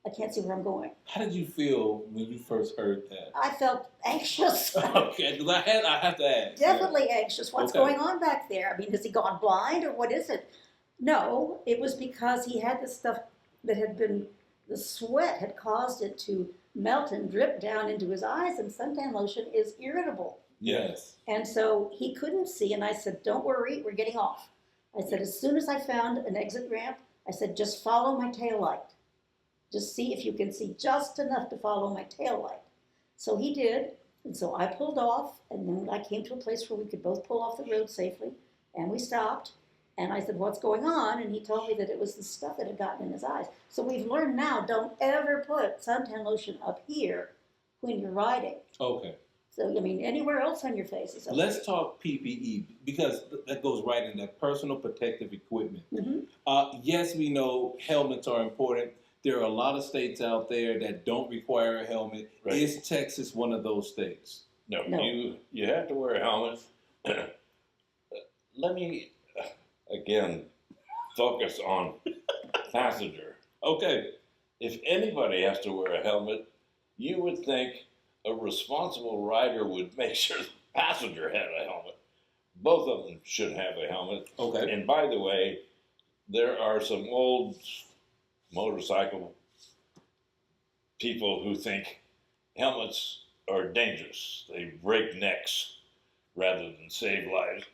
B: I can't see where I'm going.
A: How did you feel when you first heard that?
B: I felt anxious.
A: Okay, because I have to ask.
B: Definitely anxious. What's
A: Okay.
B: going on back there? I mean, has he gone blind or what is it? No, it was because he had this stuff that had been, the sweat had caused it to melt and drip down into his eyes, and suntan lotion is irritable.
A: Yes.
B: And so he couldn't see, and I said, don't worry, we're getting off. I said, as soon as I found an exit ramp, I said, just follow my tail light. Just see if you can see just enough to follow my tail light. So he did, and so I pulled off, and then I came to a place where we could both pull off the road safely, and we stopped. And I said, what's going on? And he told me that it was the stuff that had gotten in his eyes. So we've learned now, don't ever put suntan lotion up here when you're riding.
A: Okay.
B: So, I mean, anywhere else on your face is okay.
A: Let's talk PPE, because that goes right in that personal protective equipment.
B: Mm-hmm.
A: Yes, we know helmets are important. There are a lot of states out there that don't require a helmet.
C: Right.
A: Is Texas one of those states?
C: No,
B: No.
C: you have to wear a helmet. Let me, again, focus on passenger.
A: Okay.
C: If anybody has to wear a helmet, you would think a responsible rider would make sure the passenger had a helmet. Both of them should have a helmet.
A: Okay.
C: And by the way, there are some old motorcycle people who think helmets are dangerous. They break necks rather than save lives.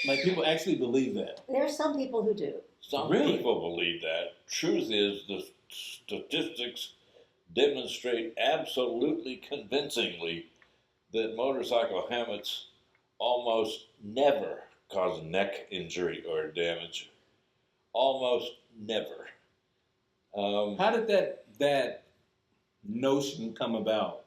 A: Like, people actually believe that.
B: There are some people who do.
C: Some
A: Really?
C: people believe that. Truth is, the statistics demonstrate absolutely convincingly that motorcycle helmets almost never cause neck injury or damage. Almost never.
A: How did that that notion come about?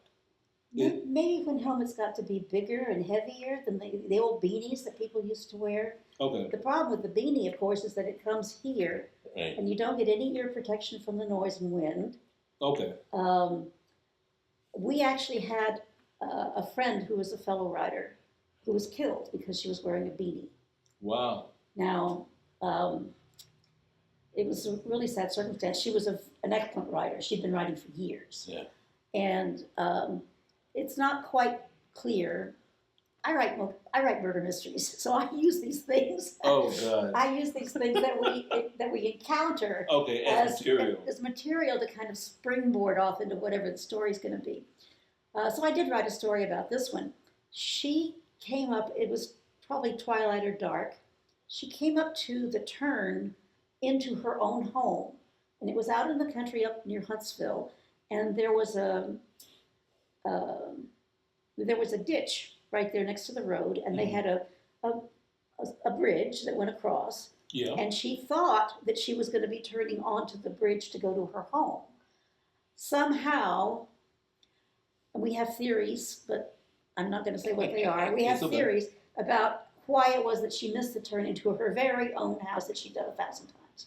B: Maybe when helmets got to be bigger and heavier than the old beanies that people used to wear.
A: Okay.
B: The problem with the beanie, of course, is that it comes here,
C: Right.
B: and you don't get any ear protection from the noise and wind.
A: Okay.
B: We actually had a friend who was a fellow rider who was killed because she was wearing a beanie.
A: Wow.
B: Now, it was a really sad circumstance. She was an excellent rider. She'd been riding for years.
C: Yeah.
B: And it's not quite clear. I write murder mysteries, so I use these things.
A: Oh God.
B: I use these things that we encounter
A: Okay, as material.
B: as material to kind of springboard off into whatever the story's going to be. So I did write a story about this one. She came up. It was probably twilight or dark. She came up to the turn into her own home, and it was out in the country up near Huntsville, and there was a ditch right there next to the road, and they had a bridge that went across.
A: Yeah.
B: And she thought that she was going to be turning onto the bridge to go to her home. Somehow, and we have theories, but I'm not going to say what they are. We have
A: It's okay.
B: theories about why it was that she missed the turn into her very own house that she'd done 1,000 times.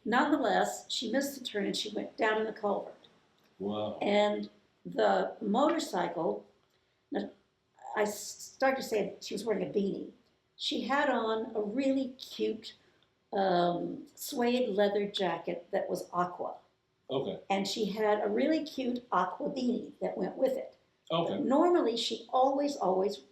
B: Nonetheless, she missed the turn and she went down in the culvert.
A: Wow.
B: And the motorcycle, I started to say she was wearing a beanie. She had on a really cute suede leather jacket that was aqua.
A: Okay.
B: And she had a really cute aqua beanie that went with it.
A: Okay.
B: But normally, she always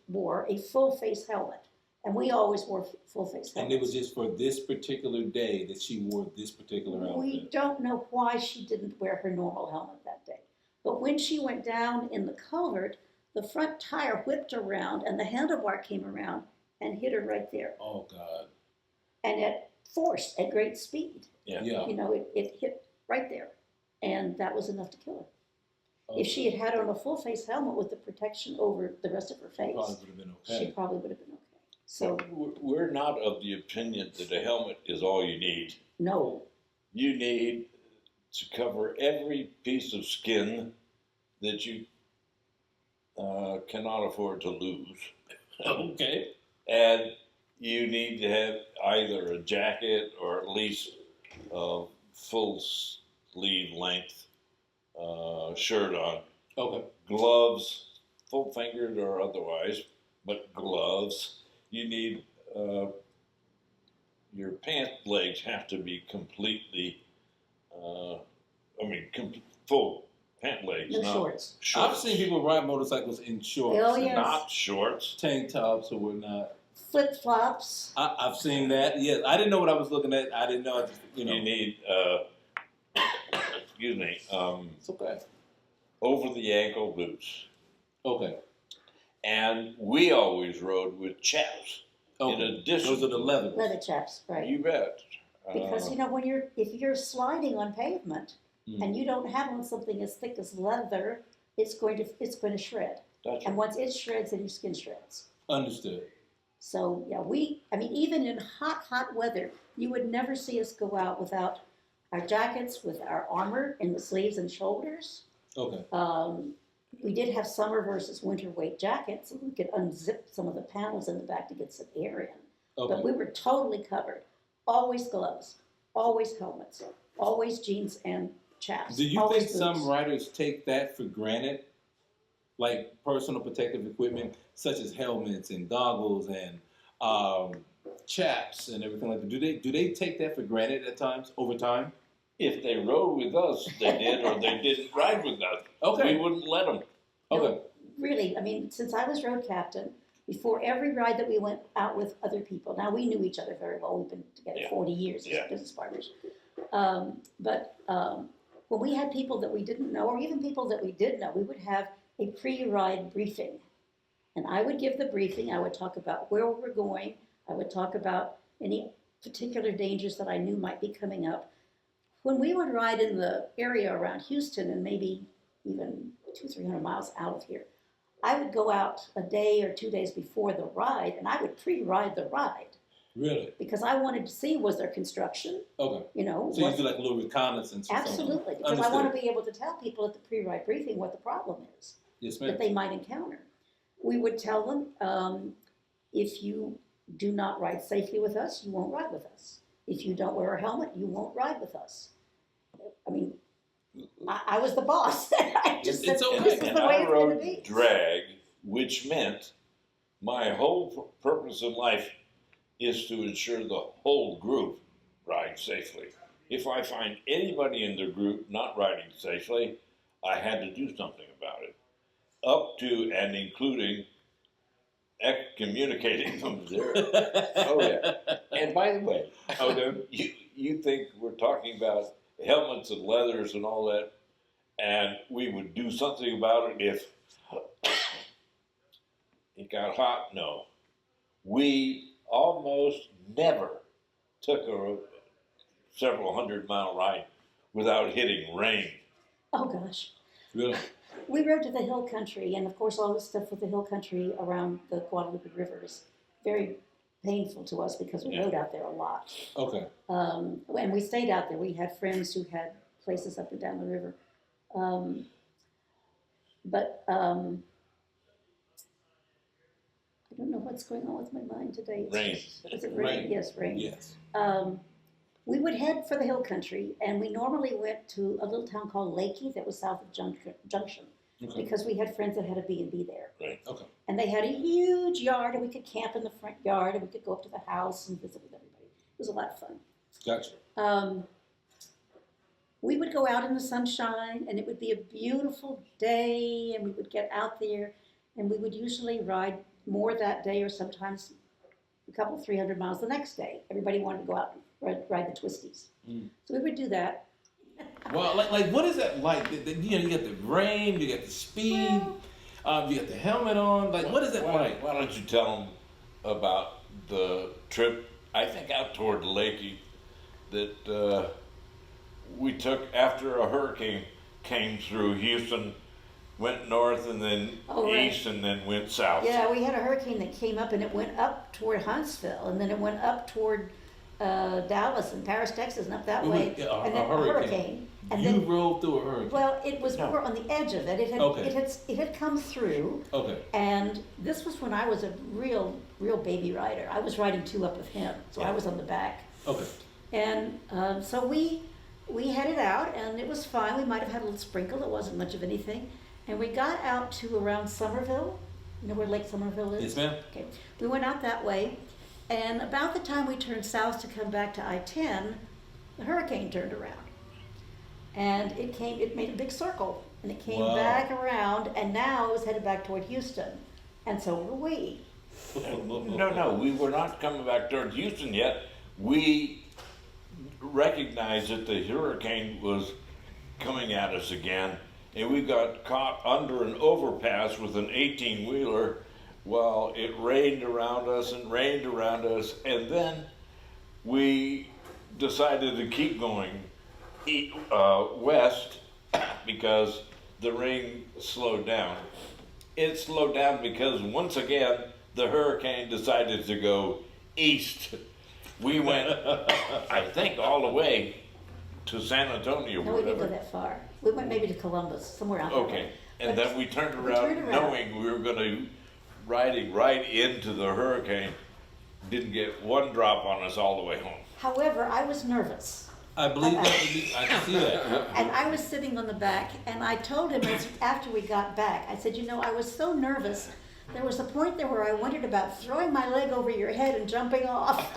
B: wore a full face helmet. And we always wore full face helmets.
A: And it was just for this particular day that she wore this particular outfit.
B: We don't know why she didn't wear her normal helmet that day. But when she went down in the culvert, the front tire whipped around and the handlebar came around and hit her right there.
A: Oh God.
B: And at force, at great speed.
C: Yeah.
A: Yeah.
B: You know, it hit right there. And that was enough to kill her.
A: Okay.
B: If she had on a full face helmet with the protection over the rest of her face,
A: Probably would have been
B: she
A: okay.
B: probably would have been okay. So,
C: We're not of the opinion that a helmet is all you need.
B: no.
C: You need to cover every piece of skin that you cannot afford to lose.
A: Okay.
C: And you need to have either a jacket or at least a full sleeve length shirt on.
A: Okay.
C: Gloves, full fingered or otherwise, but gloves. You need your pant legs have to be completely, full pant legs.
B: No
C: not
B: shorts.
A: I've seen people ride motorcycles in shorts,
B: Oh, yes.
C: Not shorts.
A: tank tops or whatnot.
B: Flip flops.
A: I've seen that. Yes, I didn't know what I was looking at. I didn't know. I just,
C: You need, excuse me,
A: it's okay.
C: over the ankle boots.
A: Okay.
C: And we always rode with chaps.
A: Okay.
C: In addition,
A: Those are the leathers.
B: Leather chaps, right?
C: You bet.
B: Because you know if you're sliding on pavement and you don't have on something as thick as leather, it's going to shred.
C: That's
B: And once it shreds, then your skin shreds.
A: Understood.
B: So yeah, even in hot weather, you would never see us go out without our jackets, with our armor in the sleeves and shoulders.
A: Okay.
B: We did have summer versus winter weight jackets, so we could unzip some of the panels in the back to get some air in.
A: Okay.
B: But we were totally covered. Always gloves, always helmets, always jeans and chaps.
A: Do you
B: always
A: think some
B: boots.
A: riders take that for granted? Like personal protective equipment, such as helmets and goggles and chaps and everything like that. Do they take that for granted at times, over time?
C: If they rode with us, they did, or they didn't ride with us.
A: Okay.
C: We wouldn't let them.
A: Okay.
B: Really, since I was road captain, before every ride that we went out with other people, now we knew each other very well. We've been together 40 years as business partners. But when we had people that we didn't know, or even people that we did know, we would have a pre-ride briefing. And I would give the briefing. I would talk about where we're going. I would talk about any particular dangers that I knew might be coming up. When we would ride in the area around Houston and maybe even 200-300 miles out of here, I would go out a day or 2 days before the ride, and I would pre-ride the ride.
A: Really?
B: because I wanted to see, was there construction?
A: Okay.
B: You know,
A: So you do like a little reconnaissance or something?
B: absolutely, because I
A: Understood.
B: want to be able to tell people at the pre-ride briefing what the problem is
A: Yes,
B: that
A: ma'am.
B: they might encounter. We would tell them, if you do not ride safely with us, you won't ride with us. If you don't wear a helmet, you won't ride with us. I mean, I was the boss. I just said,
A: It's okay.
B: this is
C: And
B: the way
C: I
B: it's going to
C: rode
B: be.
C: drag, which meant my whole purpose in life is to ensure the whole group rides safely. If I find anybody in the group not riding safely, I had to do something about it, up to and including excommunicating them there. Oh yeah. And by the way,
A: Okay.
C: you think we're talking about helmets and leathers and all that, and we would do something about it if it got hot? No. We almost never took a several 100-mile ride without hitting rain.
B: Oh, gosh.
A: Really?
B: We rode to the hill country, and of course, all the stuff with the hill country around the Guadalupe River is very painful to us because we rode out there a lot.
A: Okay.
B: And we stayed out there. We had friends who had places up and down the river. I don't know what's going on with my mind today.
C: Rain.
B: Is it rain?
A: Rain.
B: Yes, rain.
A: Yes.
B: We would head for the hill country, and we normally went to a little town called Lakey that was south of Junction,
A: Okay.
B: because we had friends that had a B&B there.
C: Right.
A: Okay.
B: And they had a huge yard, and we could camp in the front yard, and we could go up to the house and visit with everybody. It was a lot of fun.
A: Gotcha.
B: We would go out in the sunshine, and it would be a beautiful day, and we would get out there, and we would usually ride more that day, or sometimes a couple, 300 miles the next day. Everybody wanted to go out and ride the twisties. So we would do that.
A: Well, like, what is that like? You get the rain, you get the speed, you get the helmet on. Like, what is that like?
C: Why don't you tell them about the trip, I think out toward Lakey, that we took after a hurricane came through Houston, went north and then east and then went south.
B: Yeah, we had a hurricane that came up, and it went up toward Huntsville, and then it went up toward Dallas and Paris, Texas, and up that way.
A: Yeah,
B: and then
A: a hurricane.
B: And
A: You
B: then,
A: rode through a hurricane.
B: well, it was more on the edge of it. It had come through.
A: Okay.
B: And this was when I was a real baby rider. I was riding two up with him, so I was on the back.
A: Okay.
B: And so we headed out, and it was fine. We might have had a little sprinkle. It wasn't much of anything. And we got out to around Somerville. You know where Lake Somerville is?
A: Yes, ma'am.
B: Okay. We went out that way, and about the time we turned south to come back to I-10, the hurricane turned around. And it made a big circle, and it came back around, and now it was headed back toward Houston. And so were we.
C: No, we were not coming back toward Houston yet. We recognized that the hurricane was coming at us again, and we got caught under an overpass with an 18-wheeler while it rained around us, and then we decided to keep going west because the rain slowed down. It slowed down because once again the hurricane decided to go east. We went, I think, all the way to San Antonio.
B: No, we didn't go that far. We went maybe to Columbus, somewhere out there.
C: Okay, and
B: But
C: then we turned around knowing we were going to riding right into the hurricane. Didn't get one drop on us all the way home.
B: However, I was nervous.
A: I believe that. I can see that.
B: And I was sitting on the back, and I told him after we got back, I said, I was so nervous. There was a point there where I wondered about throwing my leg over your head and jumping off.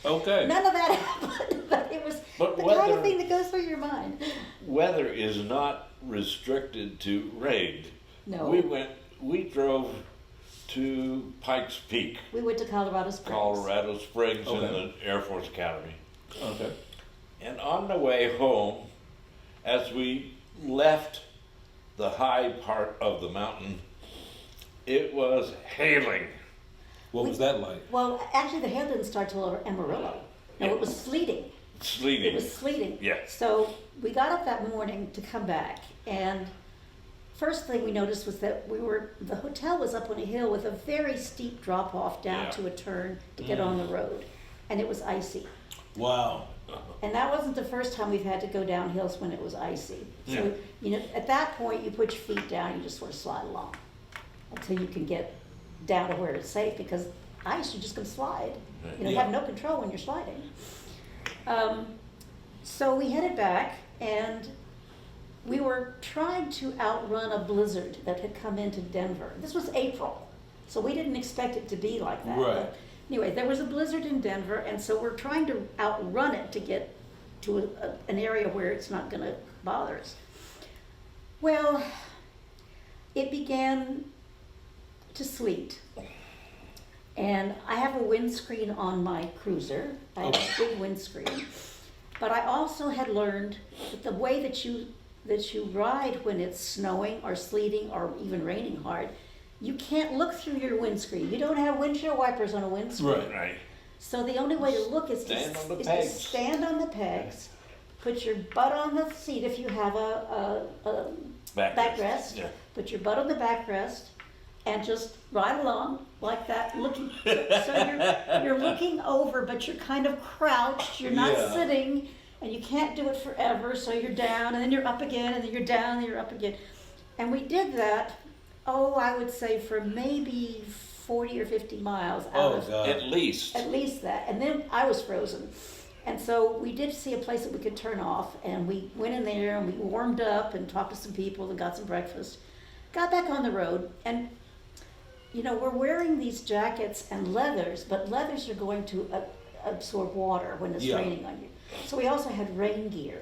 A: Okay.
B: None of that happened, but it was the kind of thing that goes through your mind.
C: Weather is not restricted to rain.
B: No.
C: We drove to Pikes Peak,
B: We went to Colorado Springs.
A: Okay.
C: in the Air Force Academy.
A: Okay.
C: And on the way home, as we left the high part of the mountain, it was hailing.
A: What was that like?
B: Well, actually, the hail didn't start till Amarillo. No, it was sleeting.
C: Sleeting.
B: It was sleeting.
C: Yeah.
B: So we got up that morning to come back, and first thing we noticed was that the hotel was up on a hill with a very steep drop off down
C: Yeah.
B: to a turn to get on the road, and it was icy.
A: Wow.
B: And that wasn't the first time we've had to go down hills when it was icy.
A: Yeah.
B: So, you know, at that point, you put your feet down, you just sort of slide along until you can get down to where it's safe, because ice, you're just gonna slide. You know, you
A: Yeah.
B: have no control when you're sliding. So we headed back, and we were trying to outrun a blizzard that had come into Denver. This was April, so we didn't expect it to be like that.
A: Right.
B: But anyway, there was a blizzard in Denver, and so we're trying to outrun it to get to an area where it's not going to bother us. Well, it began to sleet, and I have a windscreen on my cruiser. I have a big windscreen, but I also had learned that the way that you ride when it's snowing or sleeting or even raining hard, you can't look through your windscreen. You don't have windshield wipers on a windscreen.
A: Right.
C: Right.
B: So the only way to look is
C: Stand on the
B: to
C: pegs.
B: stand on the pegs, put your butt on the seat if you have a backrest.
C: Yeah.
B: Put your butt on the backrest and just ride along like that, looking. So you're looking over, but you're kind of crouched. You're not
A: Yeah.
B: sitting, and you can't do it forever. So you're down, and then you're up again, and then you're down, and you're up again. And we did that. Oh, I would say for maybe 40 or 50 miles out
A: Oh,
B: of
A: God.
C: At least.
B: at least that. And then I was frozen. And so we did see a place that we could turn off, and we went in there and we warmed up and talked to some people and got some breakfast. Got back on the road, and you know, we're wearing these jackets and leathers, but leathers are going to absorb water when it's
A: Yeah.
B: raining on you. So we also had rain gear.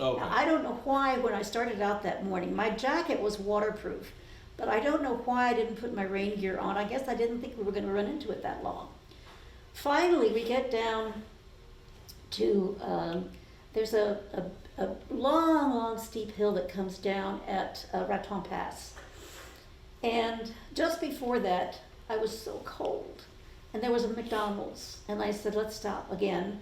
A: Okay.
B: Now, I don't know why when I started out that morning, my jacket was waterproof, but I don't know why I didn't put my rain gear on. I guess I didn't think we were going to run into it that long. Finally, we get down to, there's a long steep hill that comes down at Raton Pass. And just before that, I was so cold. And there was a McDonald's. And I said, let's stop again.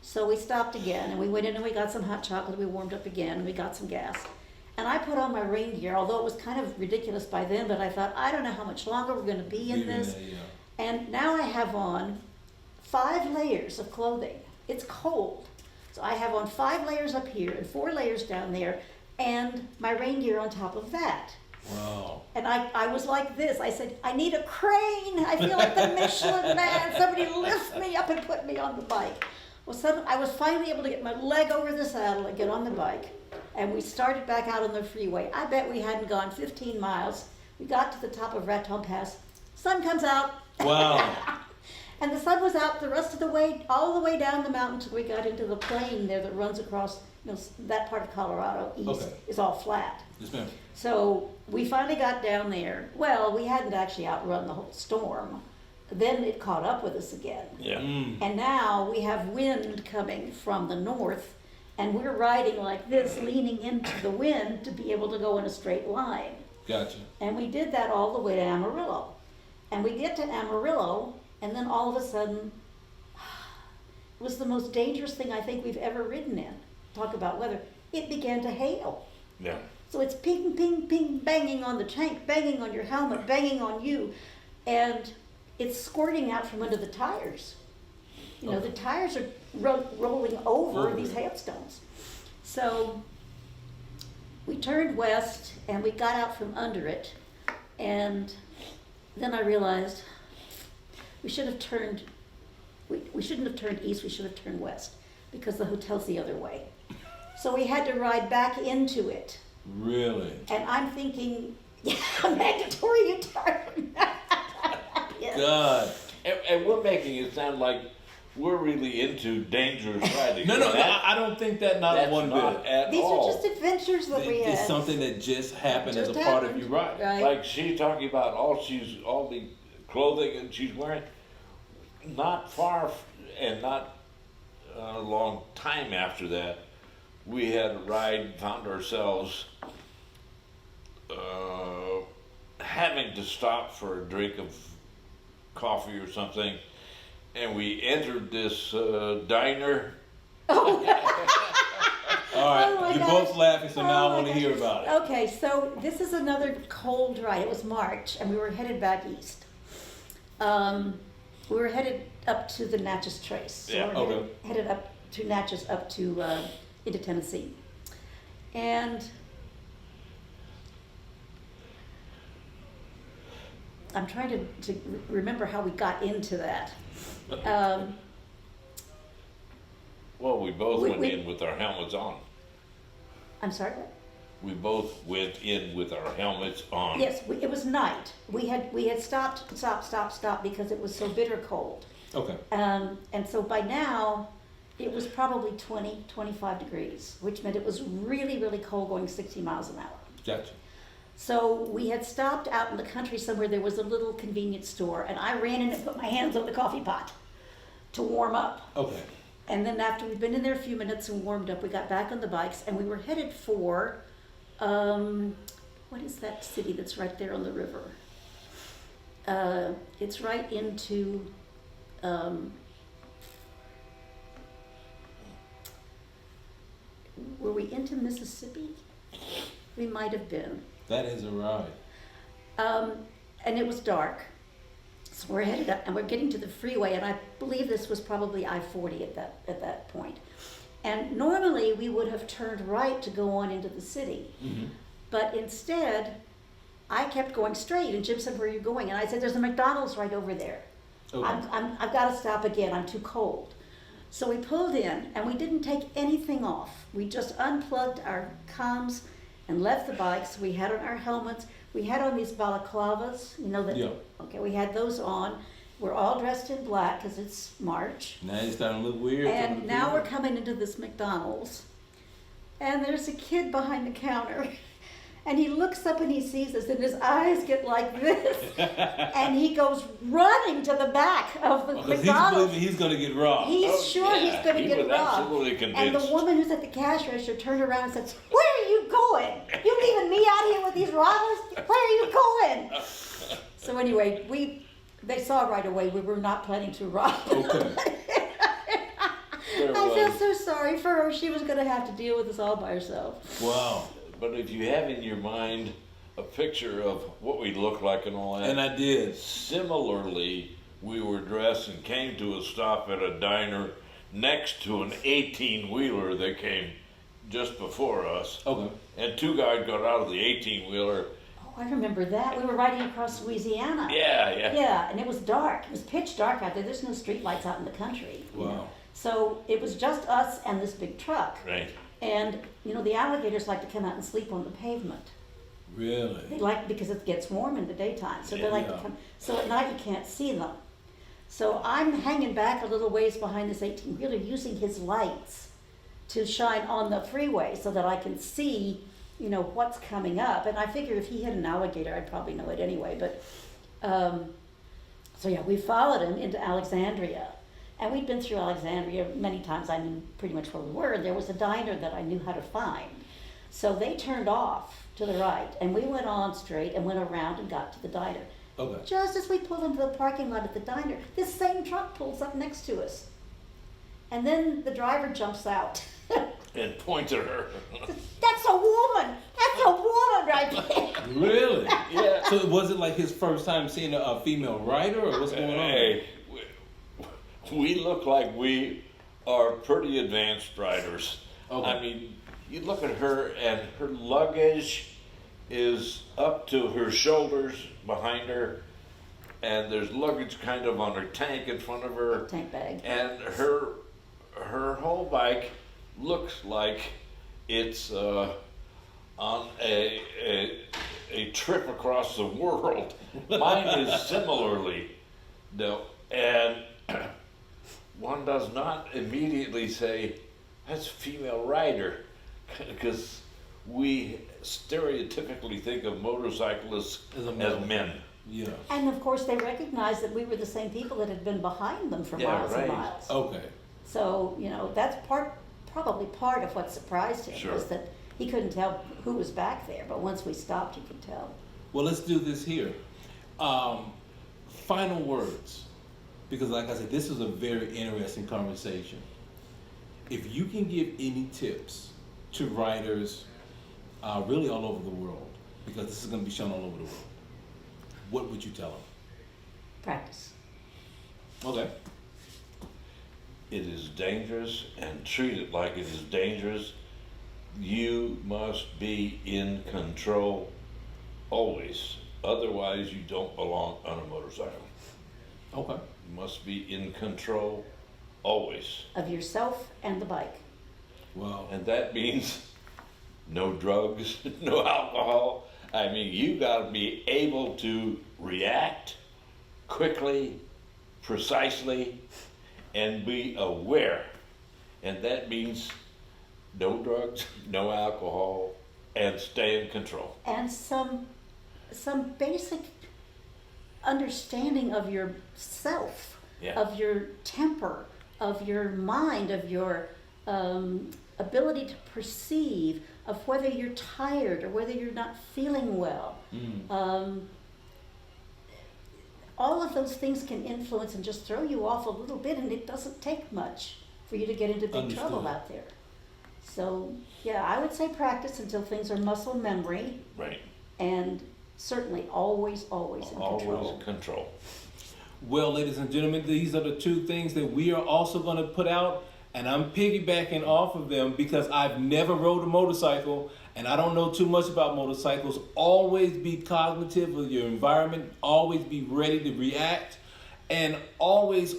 B: So we stopped again, and we went in and we got some hot chocolate. We warmed up again, and we got some gas. And I put on my rain gear, although it was kind of ridiculous by then, but I thought, I don't know how much longer we're going to be in this.
A: Yeah.
B: And now I have on 5 layers of clothing. It's cold. So I have on 5 layers up here and 4 layers down there, and my rain gear on top of that.
A: Wow.
B: And I was like this. I said, I need a crane. I feel like the Michelin man. Somebody lift me up and put me on the bike. Well, I was finally able to get my leg over the saddle and get on the bike. And we started back out on the freeway. I bet we hadn't gone 15 miles. We got to the top of Raton Pass. Sun comes out.
A: Wow.
B: And the sun was out the rest of the way, all the way down the mountain till we got into the plain there that runs across, you know, that part of Colorado east.
A: Okay.
B: Is all flat.
A: Yes, ma'am.
B: So we finally got down there. Well, we hadn't actually outrun the whole storm. Then it caught up with us again.
C: Yeah.
B: And now we have wind coming from the north, and we're riding like this, leaning into the wind to be able to go in a straight line.
A: Gotcha.
B: And we did that all the way to Amarillo. And we get to Amarillo, and then all of a sudden, it was the most dangerous thing I think we've ever ridden in. Talk about weather. It began to hail.
C: Yeah.
B: So it's ping, ping, ping, banging on the tank, banging on your helmet, banging on you. And it's squirting out from under the tires. You know, the tires are rolling over these hailstones. So we turned west and we got out from under it. And then I realized we should have turned, we shouldn't have turned east, we should have turned west, because the hotel's the other way. So we had to ride back into it.
A: Really?
B: And I'm thinking, yeah, mandatory U-turn. Yes.
A: God.
C: And we're making it sound like we're really into dangerous riding.
A: No,
C: That-
A: I don't think that not
C: that's
A: one
C: not
A: bit.
C: at
B: These
C: all.
B: are just adventures that we
A: It's
B: had.
A: something that just happened
B: Just
A: as a part of
B: happened,
A: your ride.
B: Right.
C: Like she's talking about all the clothing that she's wearing. Not far and not a long time after that, we had a ride, found ourselves having to stop for a drink of coffee or something, and we entered this diner.
A: All right,
B: Oh my
A: you're
B: gosh.
A: both laughing, so now
B: Oh
A: I want
B: my
A: to hear
B: gosh.
A: about it.
B: Okay, so this is another cold ride. It was March, and we were headed back east. We were headed up to the Natchez Trace. So
C: Yeah,
B: we were
A: okay.
B: headed up to Natchez, up to into Tennessee, and I'm trying to remember how we got into that.
C: Well, we both
B: We-
C: went
B: we-
C: in with our helmets on.
B: I'm sorry.
C: We both went in with our helmets on.
B: Yes, it was night. We had stopped because it was so bitter cold.
A: Okay.
B: And so by now, it was probably 20, 25 degrees, which meant it was really, really cold going 60 miles an hour.
A: Gotcha.
B: So we had stopped out in the country somewhere. There was a little convenience store, and I ran in and put my hands on the coffee pot to warm up.
A: Okay.
B: And then after we'd been in there a few minutes and warmed up, we got back on the bikes, and we were headed for, what is that city that's right there on the river? It's right into, were we into Mississippi? We might have been.
A: That is a ride.
B: And it was dark. So we're headed up and we're getting to the freeway, and I believe this was probably I-40 at that point. And normally we would have turned right to go on into the city.
A: Mm-hmm.
B: But instead, I kept going straight, and Jim said, "Where are you going?" And I said, "There's a McDonald's right over there.
A: Okay.
B: I've got to stop again. I'm too cold." So we pulled in, and we didn't take anything off. We just unplugged our comms and left the bikes. We had on our helmets. We had on these balaclavas, you know that.
A: Yeah.
B: Okay, we had those on. We're all dressed in black because it's March.
A: Now it's starting to look weird.
B: And now we're coming into this McDonald's, and there's a kid behind the counter, and he looks up and he sees us, and his eyes get like this, and he goes running to the back of the
A: Because he's
B: McDonald's.
A: believing he's going to get robbed.
B: He's sure
C: yeah,
B: he's going to
C: he
B: get
C: was
B: robbed.
C: absolutely
B: And
C: convinced.
B: the woman who's at the cash register turned around and said, "Where are you going? You leaving me out here with these robbers? Where are you going?" So anyway, they saw right away we were not planning to rob.
A: Okay.
C: There
B: I feel
C: was-
B: so sorry for her. She was going to have to deal with this all by herself.
A: Wow.
C: But if you have in your mind a picture of what we look like and all that,
A: And I did.
C: similarly, we were dressed and came to a stop at a diner next to an 18-wheeler that came just before us.
A: Okay.
C: And two guys got out of the 18-wheeler.
B: Oh, I remember that. We were riding across Louisiana.
C: Yeah.
B: Yeah, and it was dark. It was pitch dark out there. There's no street lights out in the country. you know.
A: Wow.
B: So it was just us and this big truck.
C: Right.
B: And, you know, the alligators like to come out and sleep on the pavement.
A: Really?
B: They like, because it gets warm in the daytime, so they like to
A: Yeah.
B: come. So at night you can't see them. So I'm hanging back a little ways behind this 18-wheeler using his lights to shine on the freeway so that I can see, you know, what's coming up. And I figure if he hit an alligator, I'd probably know it anyway. But, so yeah, we followed him into Alexandria. And we'd been through Alexandria many times. I knew pretty much where we were. And there was a diner that I knew how to find. So they turned off to the right, and we went on straight and went around and got to the diner.
A: Okay.
B: Just as we pulled into the parking lot at the diner, this same truck pulls up next to us. And then the driver jumps out.
C: And points at her.
B: That's a woman! That's a woman right there!
A: Really?
C: Yeah.
A: So was it like his first time seeing a female rider, or what's going on?
C: Hey, we look like we are pretty advanced riders.
A: Okay.
C: I mean, you look at her and her luggage is up to her shoulders behind her, and there's luggage kind of on her tank in front of her,
B: Tank bag.
C: and her whole bike looks like it's on a trip across the world. Mine is similarly, no, and one does not immediately say that's a female rider, because we stereotypically think of motorcyclists
A: As a
C: as
A: male.
C: men.
A: Yeah.
B: And of course, they recognized that we were the same people that had been behind them for
C: Yeah,
B: miles and
C: right.
B: miles.
A: Okay.
B: So, you know, that's probably part of what surprised him,
C: Sure.
B: was that he couldn't tell who was back there, but once we stopped, he could tell.
A: Well, let's do this here. Final words, because like I said, this is a very interesting conversation. If you can give any tips to riders really all over the world, because this is going to be shown all over the world, what would you tell them?
B: Practice.
A: Okay.
C: It is dangerous, and treat it like it is dangerous. You must be in control always. Otherwise, you don't belong on a motorcycle.
A: Okay.
C: You must be in control always.
B: Of yourself and the bike.
A: Well,
C: And that means no drugs, no alcohol. I mean, you got to be able to react quickly, precisely, and be aware. And that means no drugs, no alcohol, and stay in control.
B: And some basic understanding of yourself,
C: Yeah.
B: of your temper, of your mind, of your ability to perceive, of whether you're tired or whether you're not feeling well. All of those things can influence and just throw you off a little bit, and it doesn't take much for you to get into big trouble
A: Understood.
B: out there. So, yeah, I would say practice until things are muscle memory,
C: Right.
B: and certainly always in control.
C: Always control.
A: well, ladies and gentlemen, these are the two things that we are also going to put out, and I'm piggybacking off of them because I've never rode a motorcycle and I don't know too much about motorcycles. Always be cognitive of your environment, always be ready to react, and always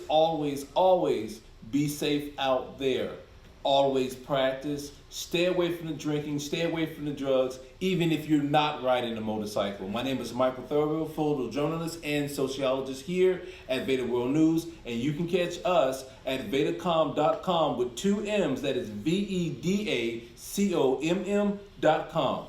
A: be safe out there. Always practice. Stay away from the drinking, stay away from the drugs, even if you're not riding a motorcycle. My name is Michael Thurville, photojournalist and sociologist here at VEDA World News, and you can catch us at VEDACOM.com with two M's, that is VEDACOMM.com.